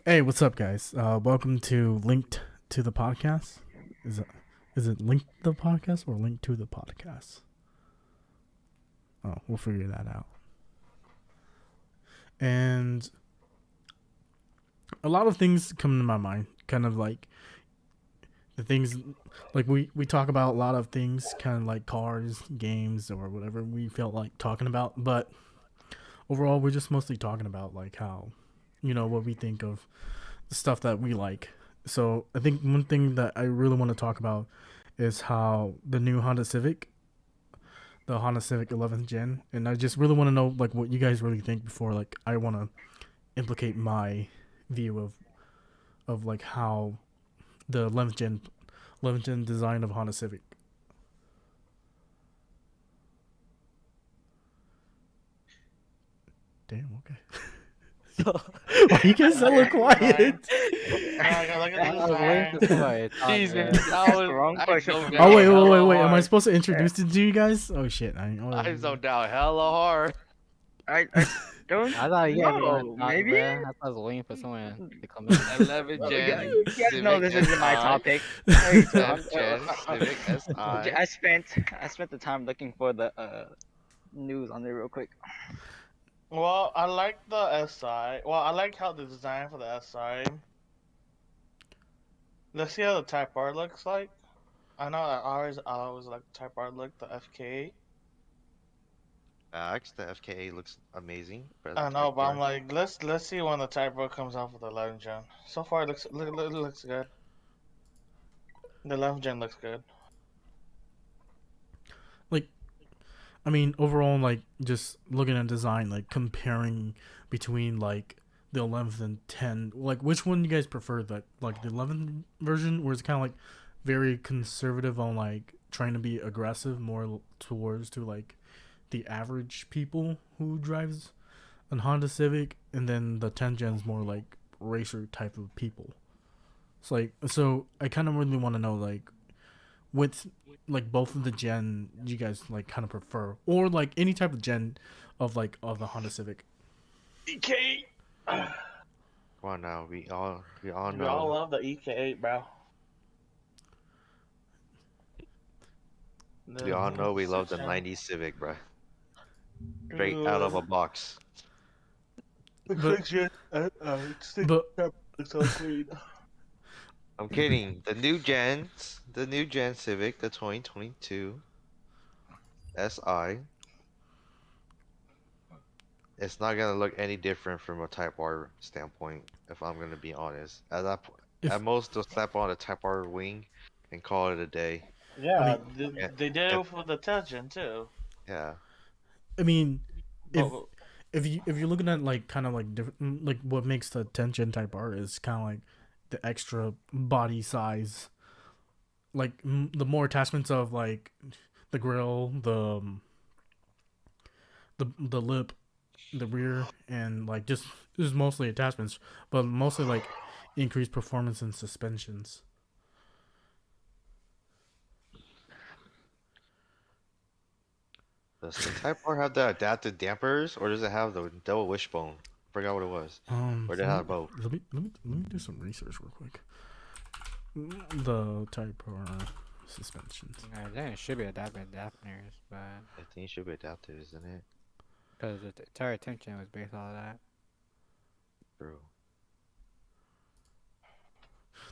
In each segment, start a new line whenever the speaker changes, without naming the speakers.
Hey, what's up, guys? Welcome to Linked to the podcast. Is it Linked the podcast or Linked to the podcast? Oh, we'll figure that out. And a lot of things come to my mind, kind of like the things like we talk about a lot of things, kind of like cars, games, or whatever we felt like talking about. But overall, we're just mostly talking about like how, what we think of the stuff that we like. So I think one thing that I really want to talk about is how the new the Honda Civic 11th gen, and I just really want to know like what you guys really think before like I want to implicate my view of like how the 11th gen design of Honda Civic. Damn. Okay. Why you guys so quiet?
Look
I
at the
was waiting for
design.
somebody to talk,
Jesus,
man.
I was
Wrong
I
question.
zoned
Oh
out
wait.
hella
Am I
hard.
supposed to introduce it to you guys? Oh shit.
I zoned out hella hard.
I don't
I thought you guys were going to
know.
talk,
Maybe.
man. I was waiting for someone to come in.
11
Well,
Gen
you guys know
Civic
this isn't my
SI.
topic.
10th Gen Civic SI.
I spent the time looking for the news on there real quick.
Well, I like the SI. Well, I like how the design for the SI. Let's see how the Type R looks like. I know I always like the Type R look, the FK.
The FKA looks amazing.
I know, but I'm like, let's see when the Type R comes out for the 11 Gen. So far, it looks good. The 11 Gen looks good.
Like, I mean, overall, like just looking at design, like comparing between like the 11th and 10, like which one you guys prefer? That like the 11th version, where it's kind of like very conservative on like trying to be aggressive, more towards to like the average people who drives a Honda Civic, and then the 10 gen's more like racer type of people. It's like, so I kind of really want to know like with like both of the gen you guys like kind of prefer, or like any type of gen of like of the Honda Civic.
EK.
Come on now, we all
We
know.
all love the EK8, bro.
We all know we love the '90s Civic, bro. Straight out of a box.
But
so clean.
I'm kidding. The new Gen Civic, the 2022 SI. It's not gonna look any different from a Type R standpoint, if I'm gonna be honest. At most, they'll slap on a Type R wing and call it a day.
Yeah,
Yeah,
they did it for the Touching too.
yeah.
I mean, if
But,
if you're looking at like kind of like different, like what makes the 10 gen type R is kind of like the extra body size, like the more attachments of like the grill, the lip, the rear, and like just mostly attachments, but mostly like increased performance and suspensions.
Does the Type R have the adaptive dampers, or does it have the double wishbone? Forgot what it was. Or did it have both?
Let me do some research real quick. The type R suspensions.
Yeah, there should be adaptive dampeners, but
I think it should be adaptive, isn't it?
because the entire attention was based on that.
True.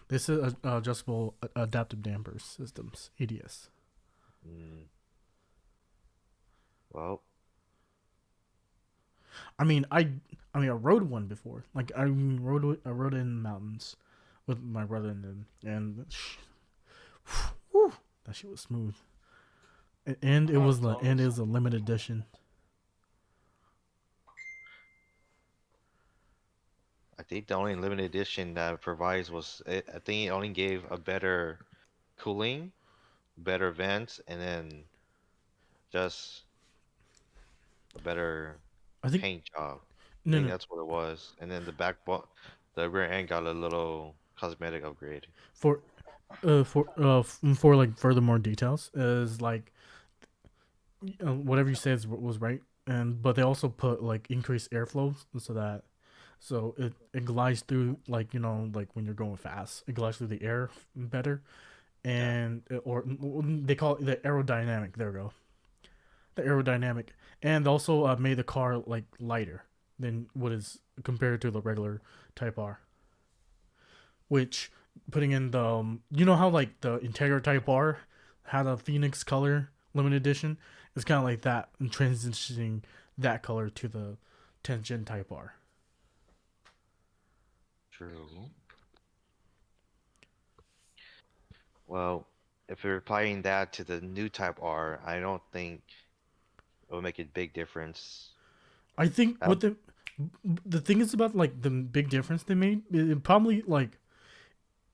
This is adjustable adaptive dampers systems (ADS).
Mm. Well,
I mean, I rode one before. Like I rode it in the mountains with my brother and whew, that shit was smooth. And it was a limited edition.
I think the only limited edition that it provides I think it only gave a better cooling, better vents, and then just a better
I think
paint job. I
no
think
no
that's what it was. And then the rear end got a little cosmetic upgrade.
for for like further more details is like whatever you said was right, and but they also put like increased airflow so that so it glides through, like, like when you're going fast, it glides through the air better, and or they call it the aerodynamic. There we go, the aerodynamic, and also made the car like lighter than what is compared to the regular Type R. Which, putting in the how like the Integra Type R had a Phoenix color limited edition, it's kind of like that, and transitioning that color to the 10th Gen Type R.
True. Well, if you're applying that to the new Type R, I don't think it will make a big difference.
I think
Uh,
what the thing is about like the big difference they made, it probably like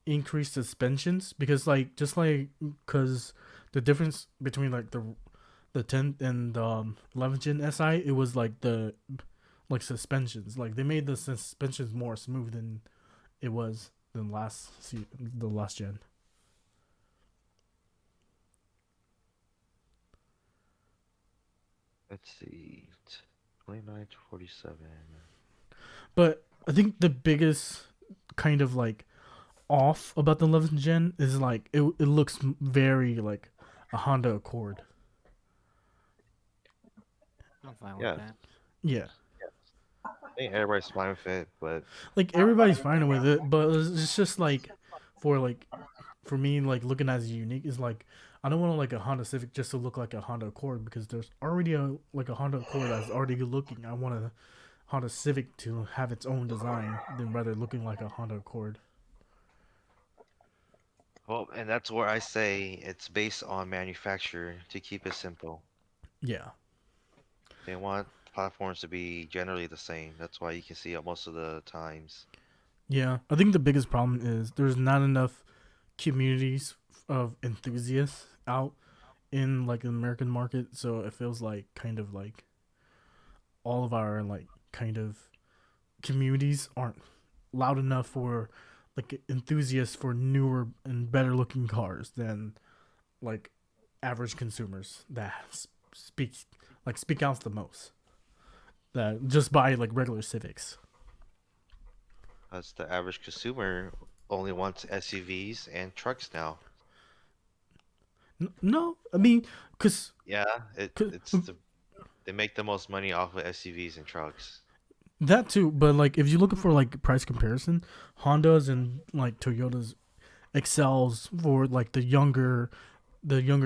increased suspensions, because like just like because the difference between like the 10th and the 11th Gen SI, it was like the like suspensions, like they made the suspensions more smooth than it was than the last gen.
let's see, 29 to 47.
But I think the biggest kind of like off about the 11th gen is like it looks very like a Honda Accord.
I'm fine with
Yeah,
that.
Yeah,
I think everybody's fine with it, but
like everybody's fine with it, but it's just like for me, like looking as unique is like I don't want like a Honda Civic just to look like a Honda Accord, because there's already a like a Honda Accord that's already good looking. I want a Honda Civic to have its own design than rather looking like a Honda Accord.
well, and that's where I say it's based on manufacturer to keep it simple.
Yeah,
They want platforms to be generally the same. That's why you can see it most of the times.
yeah. I think the biggest problem is there's not enough communities of enthusiasts out in like the American market, so it feels like kind of like all of our like kind of communities aren't loud enough for like enthusiasts for newer and better looking cars than like average consumers that speak out the most, that just buy like regular Civics.
As the average consumer only wants SUVs and trucks now.
No, I mean, cause,
Yeah,
'cause
they make the most money off of SUVs and trucks.
that too, but like if you're looking for like price comparison, Hondas and like Toyotas excels for like the younger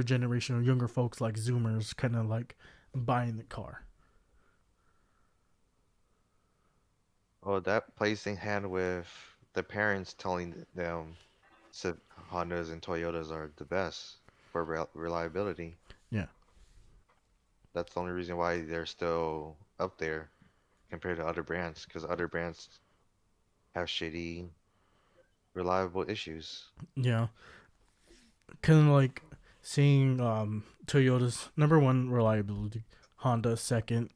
generation or younger folks like Zoomers kind of like buying the car.
Oh, that plays in hand with the parents telling them Hondas and Toyotas are the best for reliability.
Yeah.
That's the only reason why they're still up there compared to other brands, because other brands have shitty reliable issues.
Yeah. Kind of like seeing Toyota's number one reliability, Honda second,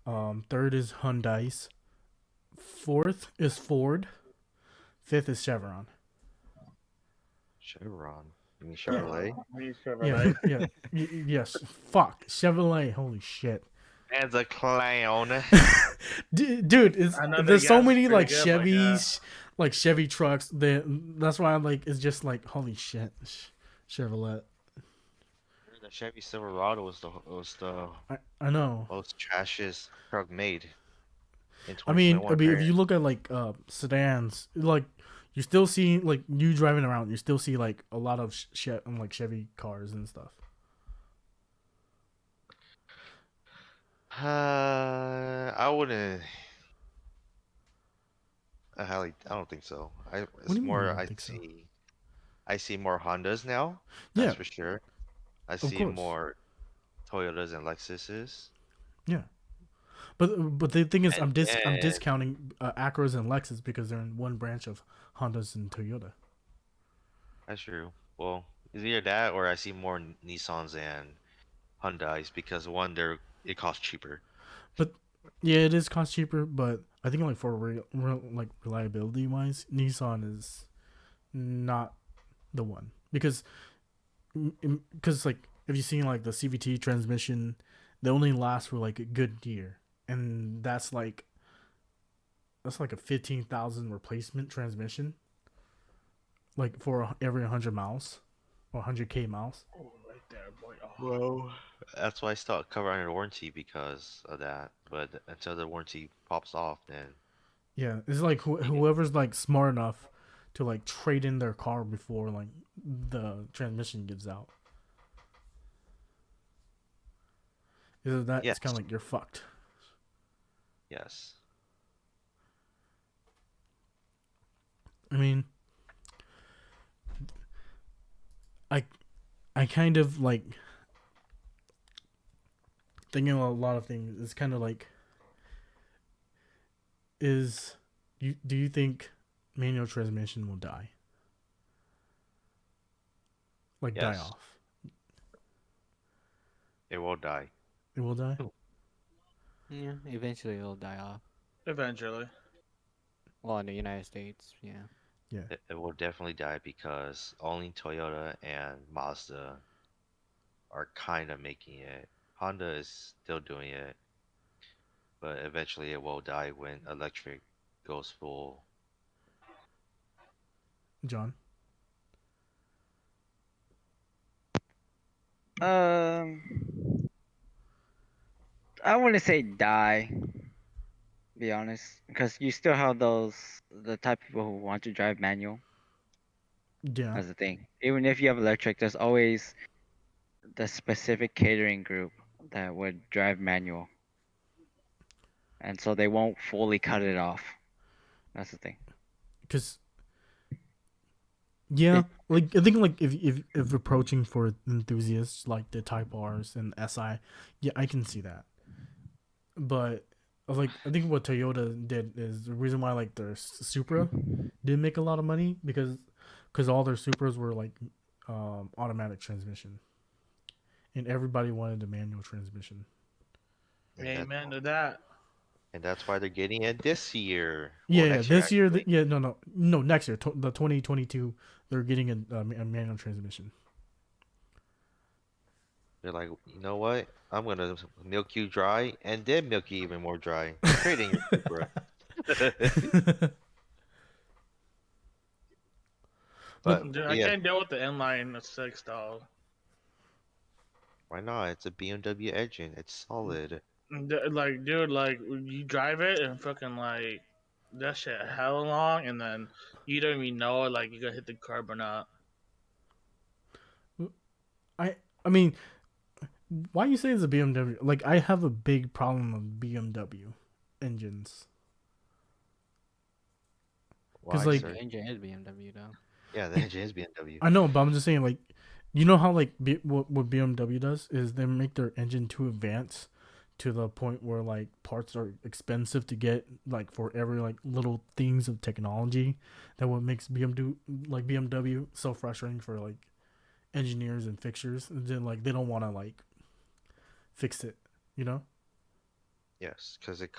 third is Hyundai's, fourth is Ford, fifth is Chevron.
Chevron. You mean Chevrolet?
Yeah, yeah, yes. Fuck Chevrolet. Holy shit,
And the clown.
dude. It's,
I know the
there's so
gas is
many
pretty
like
good, but,
Chevys, like Chevy trucks. That's why I'm like, it's just like holy shit, Chevrolet.
The Chevy Silverado was the
I know.
most trashiest truck made in
I mean,
2021.
if you look at like sedans, like you still see like you driving around, you still see like a lot of like Chevy cars and stuff.
I wouldn't. I don't think so.
What
It's
do you mean you
more.
don't think so?
I see more Hondas now.
Yeah,
That's for sure. I
of
see
course.
more Toyotas and Lexuses.
Yeah, but the thing is, I'm
And
discounting Acura's and Lexus because they're in one branch of Hondas and Toyota.
that's true. Well, it's either that or I see more Nissans and Hyundais because one, it costs cheaper.
But yeah, it is cost cheaper. But I think like for like reliability wise, Nissan is not the one, because like if you seen like the CVT transmission, they only last for like a good year, and that's like that's like a 15,000 replacement transmission, like for every 100 miles or 100k miles.
Oh, right there, boy. Oh.
Bro, that's why I stopped covering the warranty because of that. But until the warranty pops off, then
Yeah, it's like whoever's like smart enough to like trade in their car before like the transmission gives out. Is that
yes,
it's kind of like you're fucked.
yes,
I mean, I I kind of like thinking about a lot of things. It's kind of like do you think manual transmission will die? Like die
yes,
off?
it will die.
It will die.
Yeah, eventually it'll die off.
Eventually.
Well, in the United States, yeah.
Yeah.
It will definitely die because only Toyota and Mazda are kind of making it. Honda is still doing it, but eventually it will die when electric goes full.
John.
I wouldn't say die, be honest, because you still have the type of people who want to drive manual.
Yeah.
That's the thing. Even if you have electric, there's always the specific catering group that would drive manual, and so they won't fully cut it off. That's the thing.
Because yeah, like I think like if approaching for enthusiasts like the Type R's and SI, yeah, I can see that. But I think what Toyota did is the reason why like their Supra didn't make a lot of money because all their Supras were like automatic transmission, and everybody wanted a manual transmission.
And that-
Amen to that.
and that's why they're getting it this year.
Yeah,
Well,
yeah,
next
this year,
actually.
no, next year, the 2022, they're getting a manual transmission.
They're like, you know what? I'm gonna milk you dry and then milk you even more dry. Trading your Supra. But
Dude, I
yeah,
can't deal with the inline six though.
why not? It's a BMW engine. It's solid.
Like, dude, like you drive it and fucking like that shit hella long, and then you don't even know like you gonna hit the curb or not.
I mean, why you say it's a BMW? Like, I have a big problem with BMW engines.
Why,
like-
sir?
The engine is BMW though.
Yeah, the engine is BMW.
I know, but I'm just saying, like, you know how like what BMW does is they make their engine too advanced to the point where like parts are expensive to get, like for every like little things of technology. That what makes BMW so frustrating for like engineers and fixtures. And then like they don't want to like fix it, you know?
Yes, because it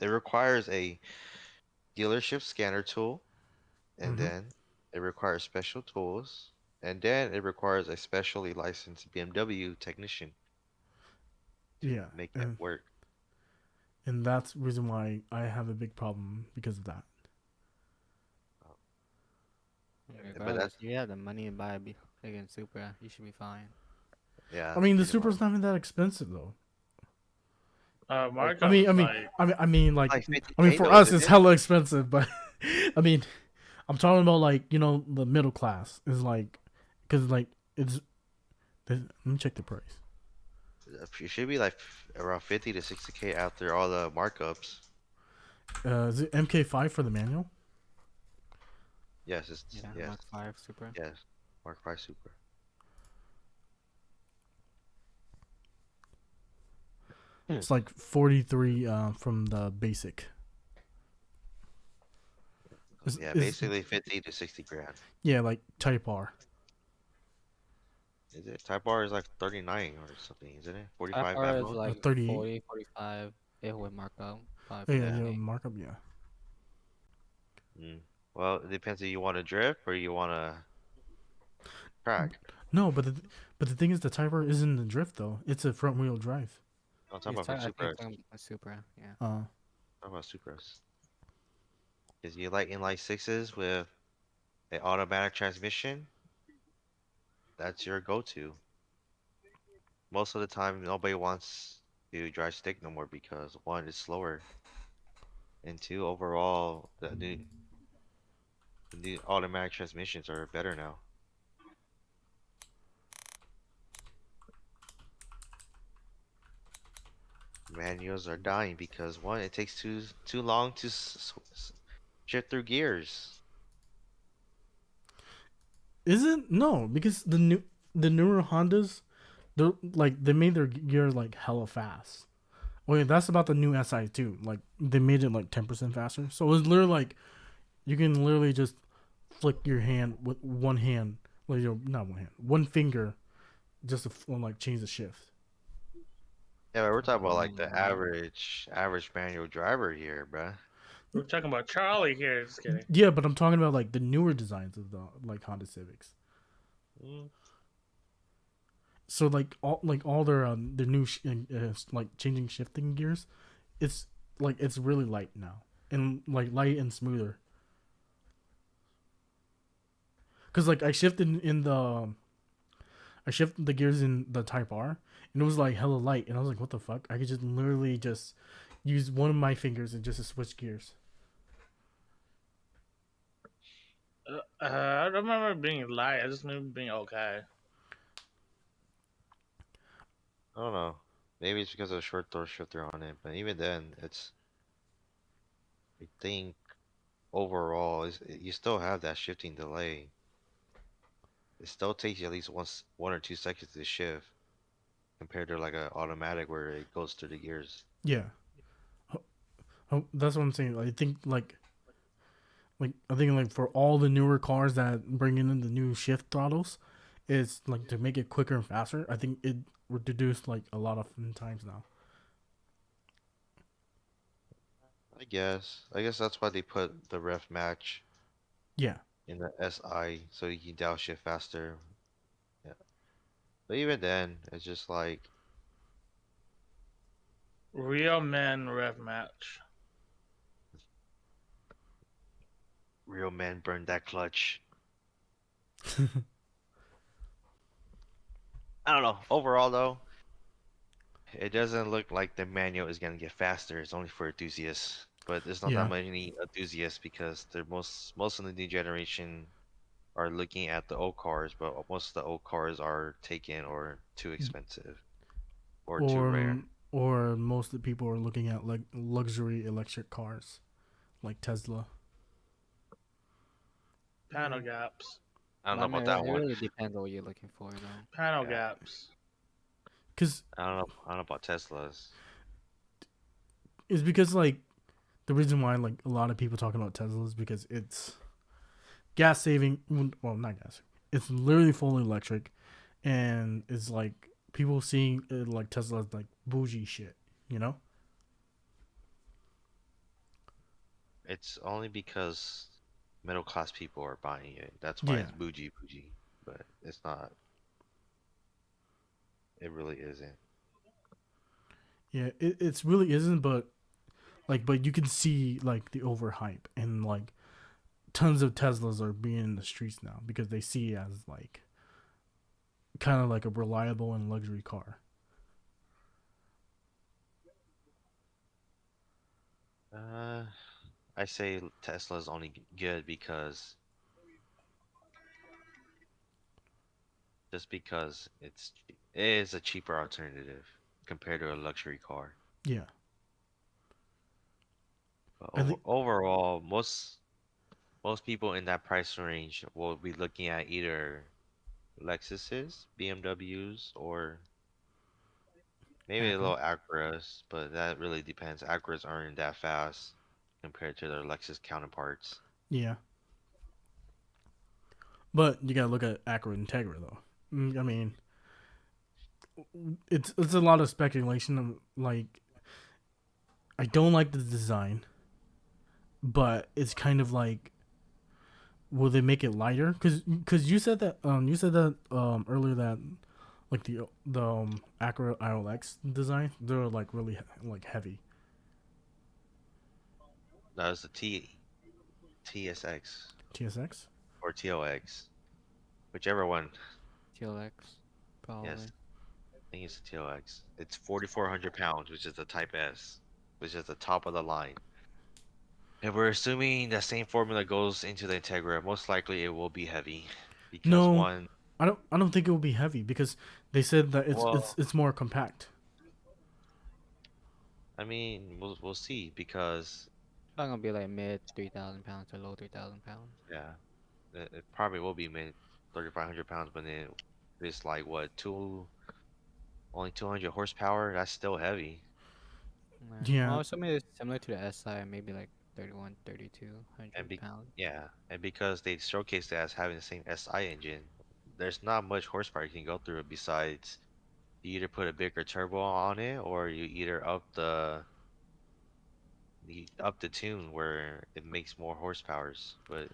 requires a dealership scanner tool, and
Mhm.
then it requires special tools, and then it requires a specially licensed BMW technician to
Yeah,
make that work.
and that's the reason why I have a big problem because of that.
Regardless, you have the money to buy a friggin' Supra, you should be fine.
Yeah.
I mean, the
you know,
Supra's not even that expensive though.
Marco,
I mean, like,
like 50K
I mean, for
though,
us,
isn't
it's
it?
hella expensive, but I mean, I'm talking about like the middle class is like, because like let me check the price.
It should be like around 50 to 60K after all the markups.
Is it MK5 for the manual?
Yes, it's
Yeah,
yes,
Mark 5 Supra.
yes. Mark 5 Super.
It's like 43 from the basic.
Yeah, basically 50 to 60 grand.
Yeah, like Type R.
Is it? Type R is like 39 or something, isn't it? 45
Or
at
is
most?
like
38.
40, 45. It would mark up. Probably
Yeah,
48.
markup. Yeah.
Mm. Well, it depends if you want to drift or you want to track.
No, but the thing is, the Type R isn't a drift though. It's a front wheel drive.
I'm talking
He's
about
I think
Supras.
a Supra, yeah.
Uh,
Talking about Supras. Because you like inline sixes with an automatic transmission, that's your go-to. Most of the time, nobody wants to drive stick no more because one, it's slower, and two, overall, the new automatic transmissions are better now. Manuals are dying because one, it takes too long to shift through gears.
Is it? No, because the newer Hondas, they're like they made their gear like hella fast. Oh yeah, that's about the new SI too. Like they made it like 10% faster. So it's literally like you can literally just flick your hand with one hand, like not one hand, one finger, just to like change the shift.
Yeah, but we're talking about like the
Mm.
average manual driver here, bruh.
We're talking about Charlie here. Just kidding.
Yeah, but I'm talking about like the newer designs of the like Honda Civics.
Mm.
So like all their new like changing shifting gears, it's like it's really light now and like light and smoother. Cause like I shifted the gears in the Type R and it was like hella light and I was like, what the fuck? I could just literally just use one of my fingers and just to switch gears.
I don't remember being light. I just remember being okay.
I don't know. Maybe it's because of the short door shifter on it, but even then, I think overall, you still have that shifting delay. It still takes you at least 1 or 2 seconds to shift compared to like an automatic where it goes through the gears.
Yeah. That's what I'm saying. I think I think like for all the newer cars that bring in the new shift throttles, it's like to make it quicker and faster. I think it reduced like a lot of times now.
I guess. I guess that's why they put the ref match
Yeah.
in the SI so you can downshift faster. Yeah. But even then, it's just like
Real men rev match.
real men burn that clutch. I don't know. Overall though, it doesn't look like the manual is gonna get faster. It's only for enthusiasts. But there's not that
Yeah.
many enthusiasts because they're most of the new generation are looking at the old cars, but most of the old cars are taken or too expensive or too rare.
Or most of the people are looking at like luxury electric cars, like Tesla.
Panel gaps.
I don't
But I
know
mean,
about that
it
one.
really depends on what you're looking for, though.
Panel
Yeah.
gaps.
Cause
I don't know about Teslas.
it's because like the reason why like a lot of people talking about Tesla is because it's gas saving. Well, not gas. It's literally fully electric, and it's like people seeing it like Tesla as like bougie shit. You know?
It's only because middle class people are buying it. That's why
Yeah.
it's bougie. But it's not. It really isn't.
Yeah. It's really isn't, but but you can see like the overhype and like tons of Teslas are being in the streets now because they see it as like kind of like a reliable and luxury car.
Uh, I say Tesla's only good because just because it is a cheaper alternative compared to a luxury car.
Yeah.
But
I think
overall, most people in that price range will be looking at either Lexuses, BMWs, or maybe a
Acura.
little Acuras, but that really depends. Acuras aren't that fast compared to their Lexus counterparts.
Yeah. But you gotta look at Acura Integra though. I mean, it's a lot of speculation. Like, I don't like the design, but it's kind of like, will they make it lighter? Cause you said that earlier that like the Acura ILX design they're like really like heavy.
That is the T. TSX
TSX.
or TOX, whichever one.
TLX,
Yes,
probably.
I think it's the TOX. It's 4,400 pounds, which is the Type S, which is the top of the line. If we're assuming the same formula goes into the Integra, most likely it will be heavy, because
No,
one,
I don't think it will be heavy because they said that
well,
it's more compact.
I mean, we'll see because
It's not gonna be like mid 3,000 pounds or low 3,000 pounds.
yeah, it probably will be mid 3,500 pounds, but then it's like what only 200 horsepower. That's still heavy.
Yeah.
Yeah,
Well, assuming it's similar to the SI, maybe like 31, 3,200
And be
pounds.
yeah, and because they showcased it as having the same SI engine, there's not much horsepower you can go through besides you either put a bigger turbo on it or you either up the tune where it makes more horsepowers, but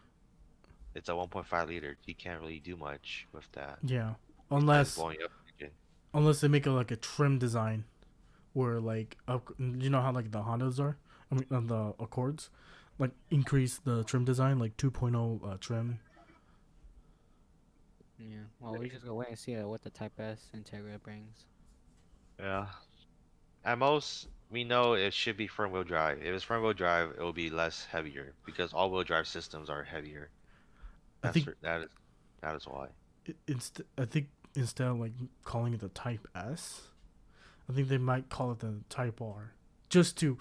it's a 1.5 liter. You can't really do much with that
yeah.
besides
Unless
blowing up the engine.
unless they make it like a trim design where like you know how like the Hondas are, I mean the Accords, like increase the trim design like 2.0 trim.
Yeah. Well, we just go wait and see what the Type S Integra brings.
Yeah. At most, we know it should be front wheel drive. If it's front wheel drive, it will be less heavier because all wheel drive systems are heavier.
I think
That is why.
I think instead of like calling it the Type S, I think they might call it the Type R, just to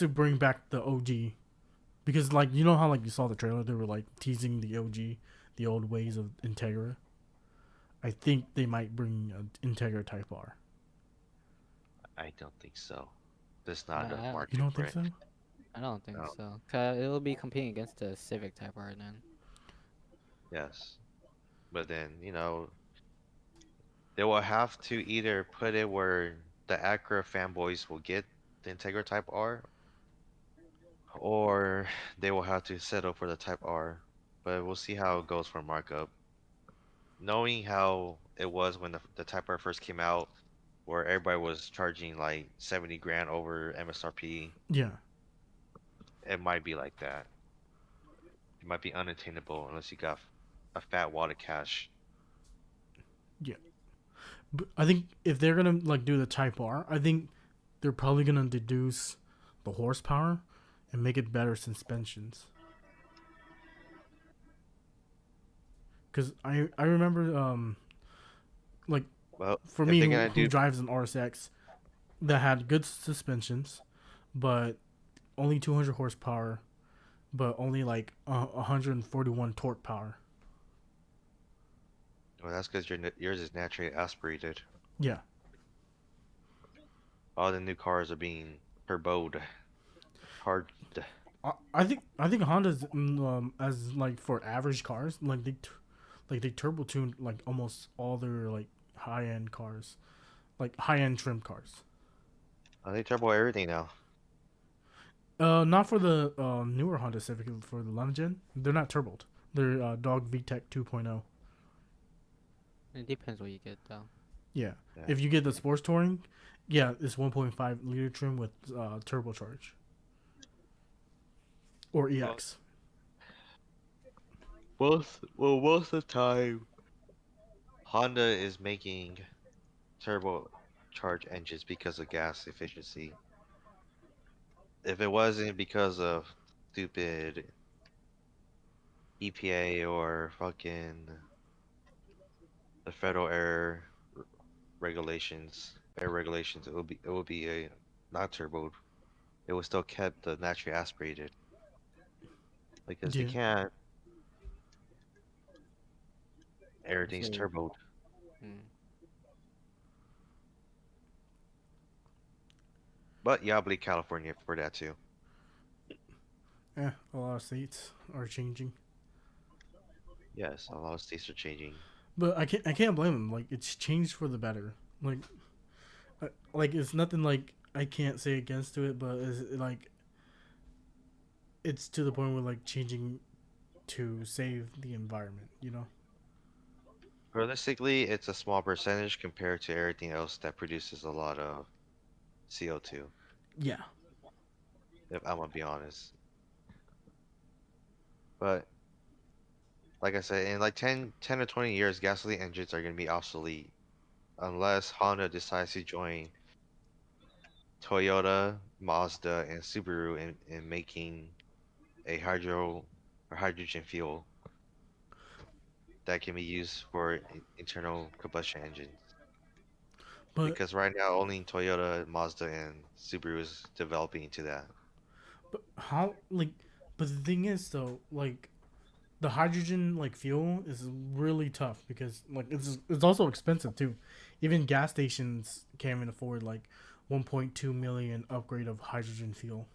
bring back the OG, because like you know how like you saw the trailer, they were like teasing the OG, the old ways of Integra. I think they might bring an Integra Type R.
I don't think so. There's not enough
I,
You
market
don't
for
think
it.
so?
I don't think
No.
so. Cause it'll be competing against the Civic Type R then.
Yes. But then, they will have to either put it where the Acura fanboys will get the Integra Type R, or they will have to settle for the Type R. But we'll see how it goes for markup. Knowing how it was when the Type R first came out, where everybody was charging like 70 grand over MSRP,
Yeah,
it might be like that. It might be unattainable unless you got a fat wad of cash.
yeah. But I think if they're gonna like do the Type R, I think they're probably gonna deduce the horsepower and make it better suspensions. Cause I remember like
Well,
for
if
me
they're gonna
who
do,
drives an RSX that had good suspensions, but only 200 horsepower, but only like 141 torque power.
well, that's because yours is naturally aspirated.
Yeah,
All the new cars are being turboed, hard.
I think Honda's as like for average cars like they turbo tune like almost all their like high end cars, like high end trim cars.
They turbo everything now.
Not for the newer Honda Civic, for the London. They're not turboed. They're Dog VTEC 2.0.
It depends what you get though.
Yeah.
Yeah.
If you get the sports touring, yeah, it's 1.5 liter trim with turbocharge or EX.
Most of the time, Honda is making turbocharged engines because of gas efficiency. If it wasn't because of stupid EPA or fucking the federal air regulations, it would be a not turboed. It would still kept the naturally aspirated because they
Yeah.
can't.
I
Everything's
say,
turboed.
mm,
But yeah, I believe California for that too.
A lot of states are changing,
Yes, a lot of states are changing.
but I can't blame them. Like it's changed for the better. Like it's nothing like I can't say against to it, but it's like it's to the point where like changing to save the environment. You know.
Realistically, it's a small percentage compared to everything else that produces a lot of CO2,
Yeah.
if I'm gonna be honest. But like I said, in like 10 to 20 years, gasoline engines are gonna be obsolete unless Honda decides to join Toyota, Mazda, and Subaru in making a hydro or hydrogen fuel that can be used for internal combustion engines.
But
Because right now only Toyota, Mazda, and Subaru is developing into that.
but how like but the thing is though, like the hydrogen like fuel is really tough because like it's also expensive too. Even gas stations can't even afford like 1.2 million upgrade of hydrogen fuel.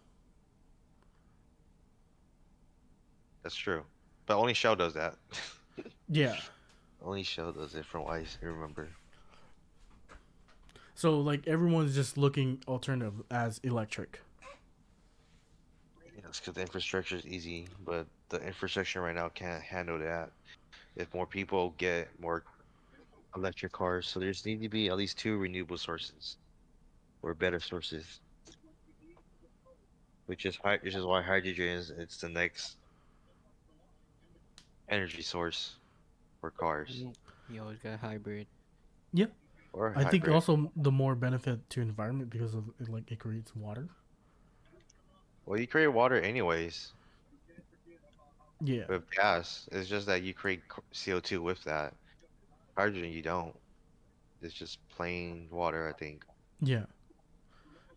That's true. But only Shell does that.
Yeah.
Only Shell does it from what I remember.
So like everyone's just looking alternative as electric.
Yes, because the infrastructure is easy, but the infrastructure right now can't handle that. If more people get more electric cars, so there's need to be at least two renewable sources or better sources, which is why hydrogen is it's the next energy source for cars
You always got hybrid.
Yeah.
or
I think
hybrid.
also the more benefit to environment because of like it creates water.
Well, you create water anyways
Yeah.
with gas. It's just that you create CO2 with that. Hydrogen, you don't. It's just plain water, I think.
Yeah.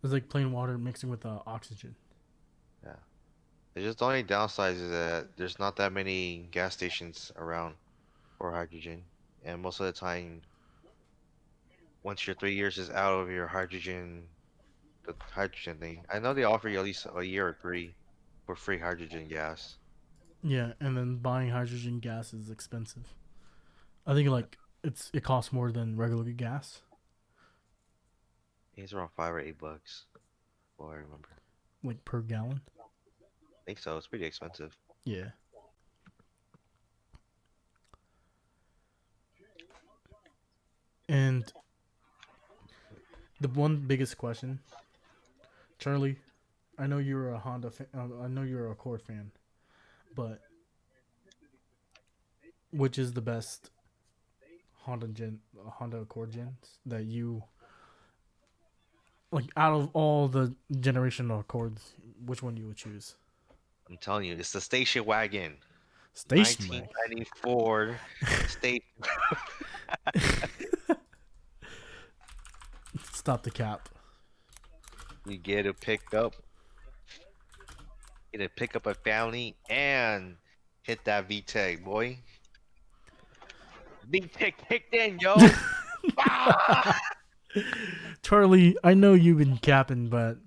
It's like plain water mixing with oxygen.
Yeah. It's just the only downside is that there's not that many gas stations around for hydrogen, and most of the time, once your 3 years is out of your the hydrogen thing, I know they offer you at least a year or three for free hydrogen gas.
Yeah, and then buying hydrogen gas is expensive. I think like it costs more than regular gas,
It's around $5 or $8. Well, I remember.
like per gallon.
I think so. It's pretty expensive.
Yeah. And the one biggest question, Charlie, I know you're a I know you're a Accord fan, but which is the best Honda Accord gens that you like out of all the generation of Accords? Which one you would choose?
I'm telling you, it's the station wagon.
Station wagon.
1994 state.
Stop the cap.
You get to pick up a family and hit that VTEC, boy. VTEC kicked in, yo. Ah!
Charlie, I know you've been capping, but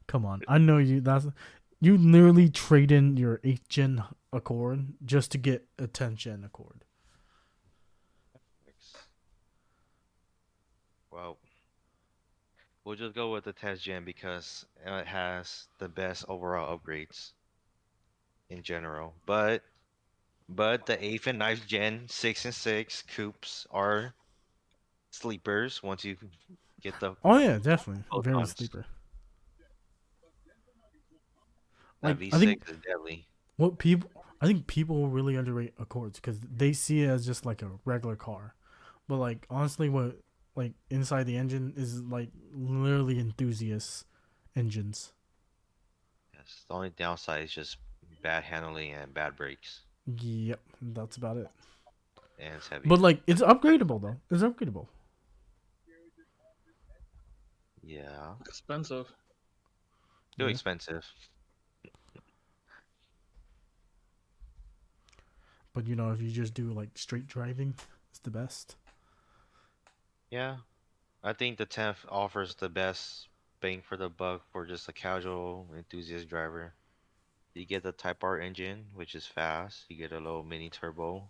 come on. I know you literally trade in your 8th gen Accord just to get a 10th gen Accord.
Well, we'll just go with the 10th gen because it has the best overall upgrades in general. But the 8th and 9th gen 6 and 6 coupes are sleepers once you get the
Oh yeah, definitely. Very
photons.
sleeper.
That
Like I think
V6 is deadly.
I think people really underrate Accords because they see it as just like a regular car, but like honestly, what like inside the engine is like literally enthusiast engines.
Yes, the only downside is just bad handling and bad brakes,
Yep, that's about it.
and it's heavy.
But like it's upgradable though. It's upgradable.
Yeah,
Expensive.
too
Yeah.
expensive.
But you know, if you just do like straight driving, it's the best.
Yeah, I think the 10th offers the best bang for the buck for just a casual enthusiast driver. You get the Type R engine, which is fast. You get a little mini turbo.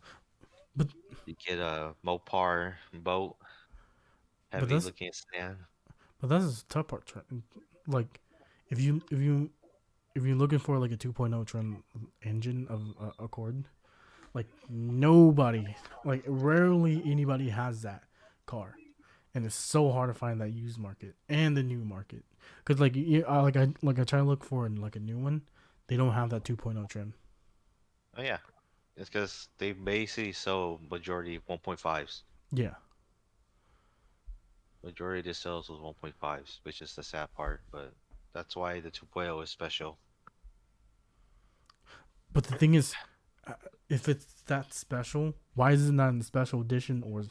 But
You get a Mopar boat,
but
heavy looking sedan.
that's a tough part. Like if you're looking for like a 2.0 trim engine of Accord, like nobody, like rarely anybody has that car, and it's so hard to find that used market and the new market. Cause like I try to look for in like a new one, they don't have that 2.0 trim.
Oh yeah, it's because they basically sell majority 1.5s.
Yeah,
Majority of the sales was 1.5s, which is the sad part. But that's why the 2.0 is special.
but the thing is, uh, if it's that special, why is it not in the special edition, or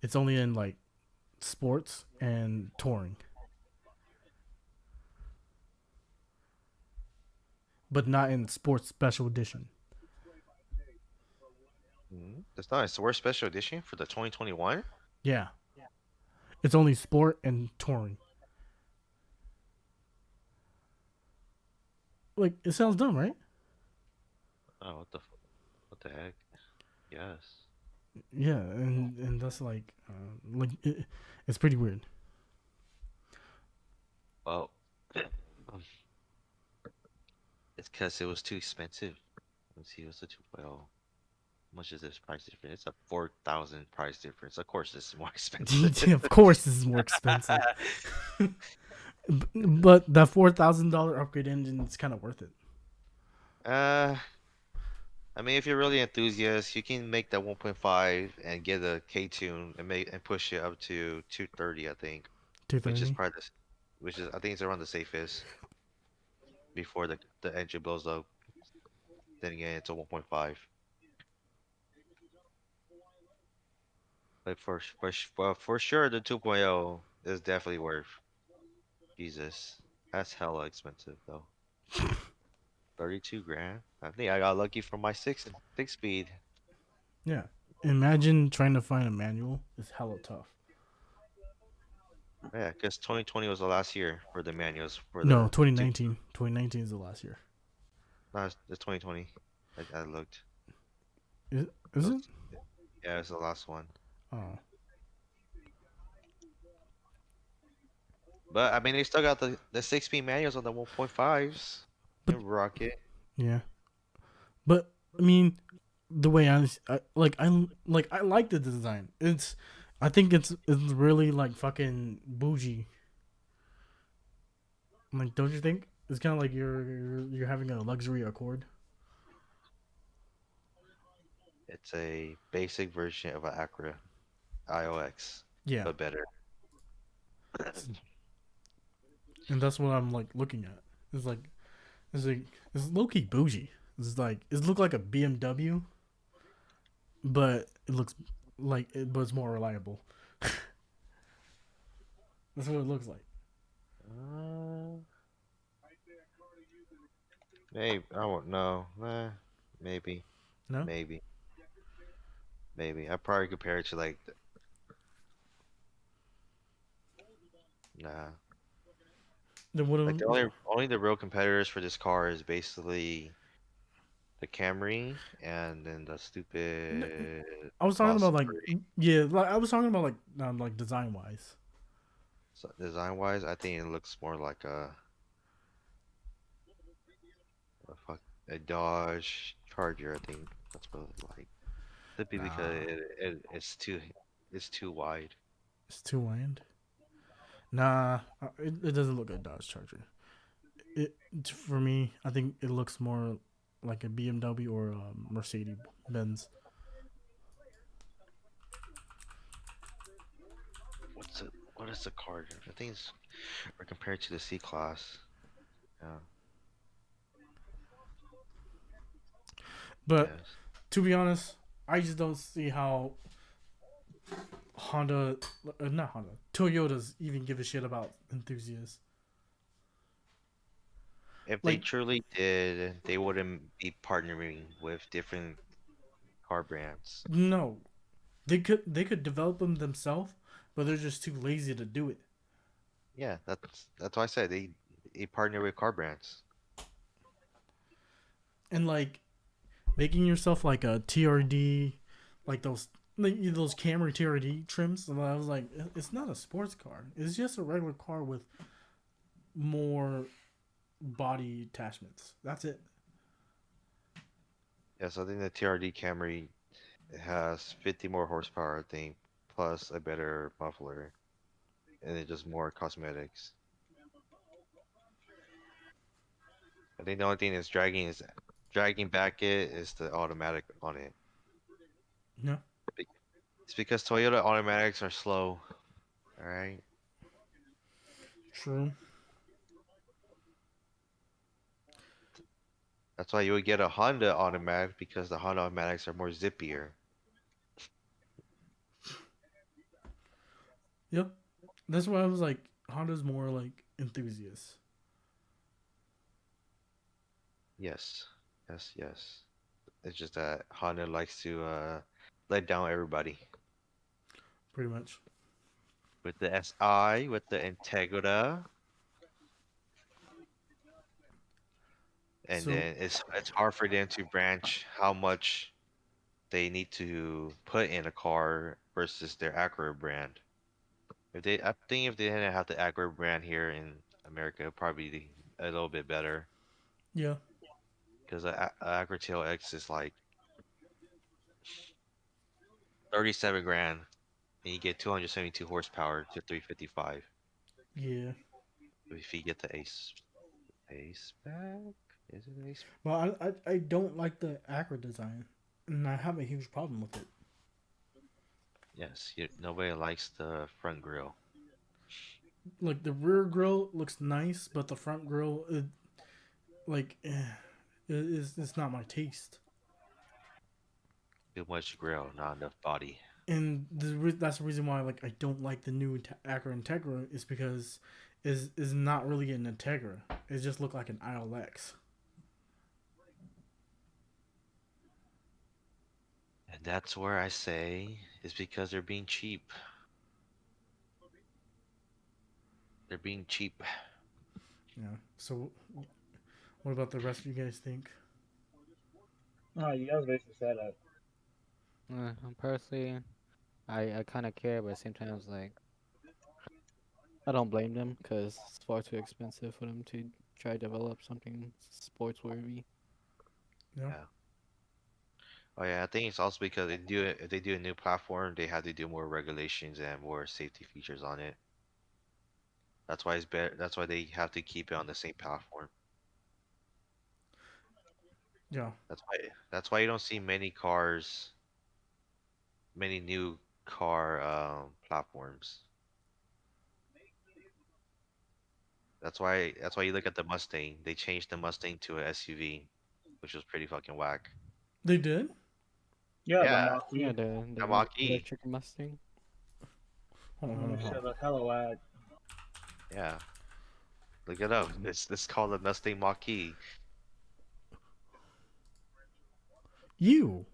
it's only in like sports and touring, but not in sports special edition?
That's nice. So we're special edition for the 2021.
Yeah, it's only sport and touring. Like it sounds dumb, right?
Oh, what the heck? Yes.
Yeah, and that's like it's pretty weird.
Well, it's because it was too expensive. Let's see, what's the 2.0? How much is this price difference? It's a 4,000 price difference. Of course, this is more expensive.
Of course, this is more expensive, but that $4,000 upgrade engine is kind of worth it.
uh, I mean, if you're really enthusiast, you can make that 1.5 and get a K tune and make and push it up to 230, I think,
Two
which is
thirty.
probably which is I think it's around the safest before the engine blows up. Then again, it's a 1.5. But for sure, the 2.0 is definitely worth. Jesus, that's hella expensive though. 32 grand. I think I got lucky for my six speed.
Yeah. Imagine trying to find a manual. It's hella tough.
Yeah, because 2020 was the last year for the manuals for
No,
the
2019. 2019 is the last year.
no, it's 2020. I looked. It
Is it?
was- yeah, it's the last one.
Oh,
But I mean, they still got the 6 speed manuals on the 1.5s.
But-
And rocket.
yeah. But I mean, the way I like the design. I think it's really like fucking bougie. Like, don't you think? It's kind of like you're having a luxury Accord.
It's a basic version of an Acura IOX,
Yeah,
but better.
and that's what I'm like looking at. It's like it's like it's low key bougie. It look like a BMW, but it looks but it's more reliable. That's what it looks like.
Uh, maybe I won't know. Maybe,
No,
maybe, maybe. I probably compare it to like, nah.
then what?
Like the only the real competitors for this car is basically the Camry and then the stupid
I was talking about
Mazda
like
3.
yeah, like I was talking about like design wise.
So design wise, I think it looks more like a fuck a Dodge Charger. I think that's what it looks like. Could be because
Nah,
it's too wide.
it's too wide. Nah, it doesn't look like a Dodge Charger. It for me, I think it looks more like a BMW or a Mercedes Benz.
What is the car? I think it's or compared to the C class. Yeah.
But
Yes.
to be honest, I just don't see how Honda, not Honda, Toyotas even give a shit about enthusiasts.
If they
Like,
truly did, they wouldn't be partnering with different car brands.
no, they could develop them themselves, but they're just too lazy to do it.
Yeah, that's why I said they partner with car brands.
And like making yourself like a TRD, like those Camry TRD trims. And I was like, it's not a sports car. It's just a regular car with more body attachments. That's it.
Yes, I think the TRD Camry has 50 more horsepower, I think, plus a better muffler, and then just more cosmetics. I think the only thing that's dragging back it is the automatic on it.
Yeah.
It's because Toyota automatics are slow. All right.
True.
That's why you would get a Honda automatic because the Honda automatics are more zippier.
Yep. That's why I was like, Honda's more like enthusiast.
Yes. Yes, yes. It's just that Honda likes to let down everybody.
Pretty much.
With the SI, with the Integra, and
So
then it's hard for them to branch how much they need to put in a car versus their Acura brand. I think if they didn't have the Acura brand here in America, it'd probably be a little bit better.
yeah.
Because a Acura TLX is like 37 grand, and you get 272 horsepower to 355.
Yeah.
If you get the Ace back, is it Ace?
Well, I don't like the Acura design, and I have a huge problem with it.
Yes, nobody likes the front grille.
Like the rear grille looks nice, but the front grille, it's not my taste.
Too much grille, not enough body.
And that's the reason why like I don't like the new Acura Integra is because is not really an Integra. It just looked like an ILX.
And that's where I say is because they're being cheap. They're being cheap.
Yeah. So, what about the rest of you guys think?
Oh, you guys basically said that.
Personally, I kind of care, but at the same time, it's like I don't blame them because it's far too expensive for them to try to develop something sports worthy.
Yeah.
Yeah. Oh yeah, I think it's also because if they do a new platform, they have to do more regulations and more safety features on it. That's why it's better. That's why they have to keep it on the same platform.
Yeah.
That's why you don't see many cars, many new car platforms. That's why you look at the Mustang. They changed the Mustang to a SUV, which was pretty fucking whack.
They did.
Yeah, the
Yeah,
Mach-E.
Yeah, the
Mach-E.
electric Mustang.
Hold on, hold on, hold
Shit
on.
look hella whack.
Yeah. Look it up. It's called the Mustang Mach-E.
You.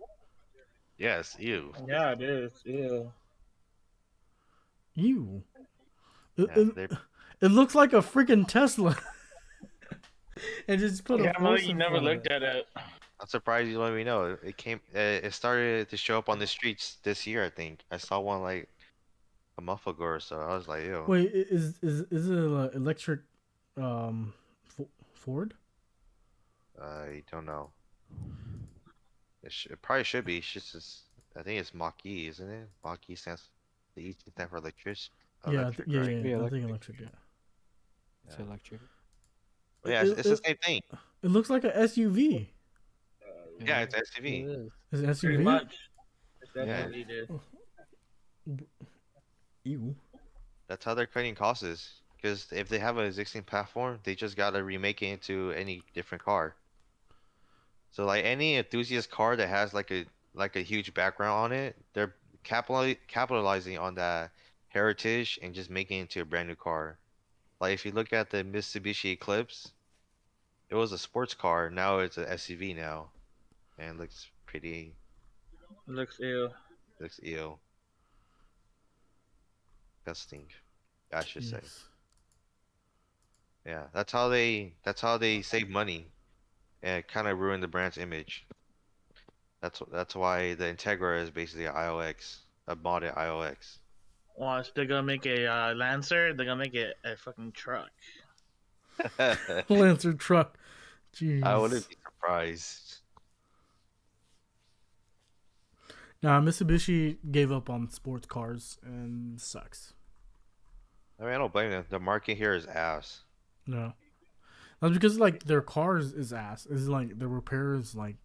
Yes, you.
Yeah, it is. Ew.
You.
Yeah,
It looks like a freaking Tesla. And just put
Yeah,
a
I'm like,
horse
you
in
never
front of
looked
it.
at it.
I'm surprised you let me know. It came. It started to show up on the streets this year. I think I saw one like a month ago or so. I was like, ew.
Wait, is it an electric Ford?
I don't know. It probably should be. It's just I think it's Mach-E, isn't it? Mach-E stands. The E stands for electric.
Yeah,
Electric,
yeah,
right?
yeah,
Yeah,
I think electric. Yeah.
It's
Yeah.
electric.
But yeah, it's the same thing.
It looks like a SUV.
Yeah, it's
It
SUV.
is.
Is it
Pretty
SUV?
much. It's
Yeah.
definitely did.
Ew.
That's how they're cutting costs. Because if they have an existing platform, they just gotta remake it into any different car. So like any enthusiast car that has like a huge background on it, they're capitalizing on that heritage and just making it into a brand new car. Like if you look at the Mitsubishi Eclipse, it was a sports car, now it's an SUV now, and it looks pretty,
Looks ill.
looks ill, disgusting, I should say.
Jeez.
Yeah, that's how they save money and kind of ruin the brand's image. That's why the Integra is basically an IOX, a modded IOX.
Watch, they're gonna make a Lancer. They're gonna make it a fucking truck.
Lancer truck.
I wouldn't
Jeez.
be surprised.
Nah, Mitsubishi gave up on sports cars and sucks.
I mean, I don't blame them. The market here is ass.
No. That's because like their cars is ass. It's like the repair is like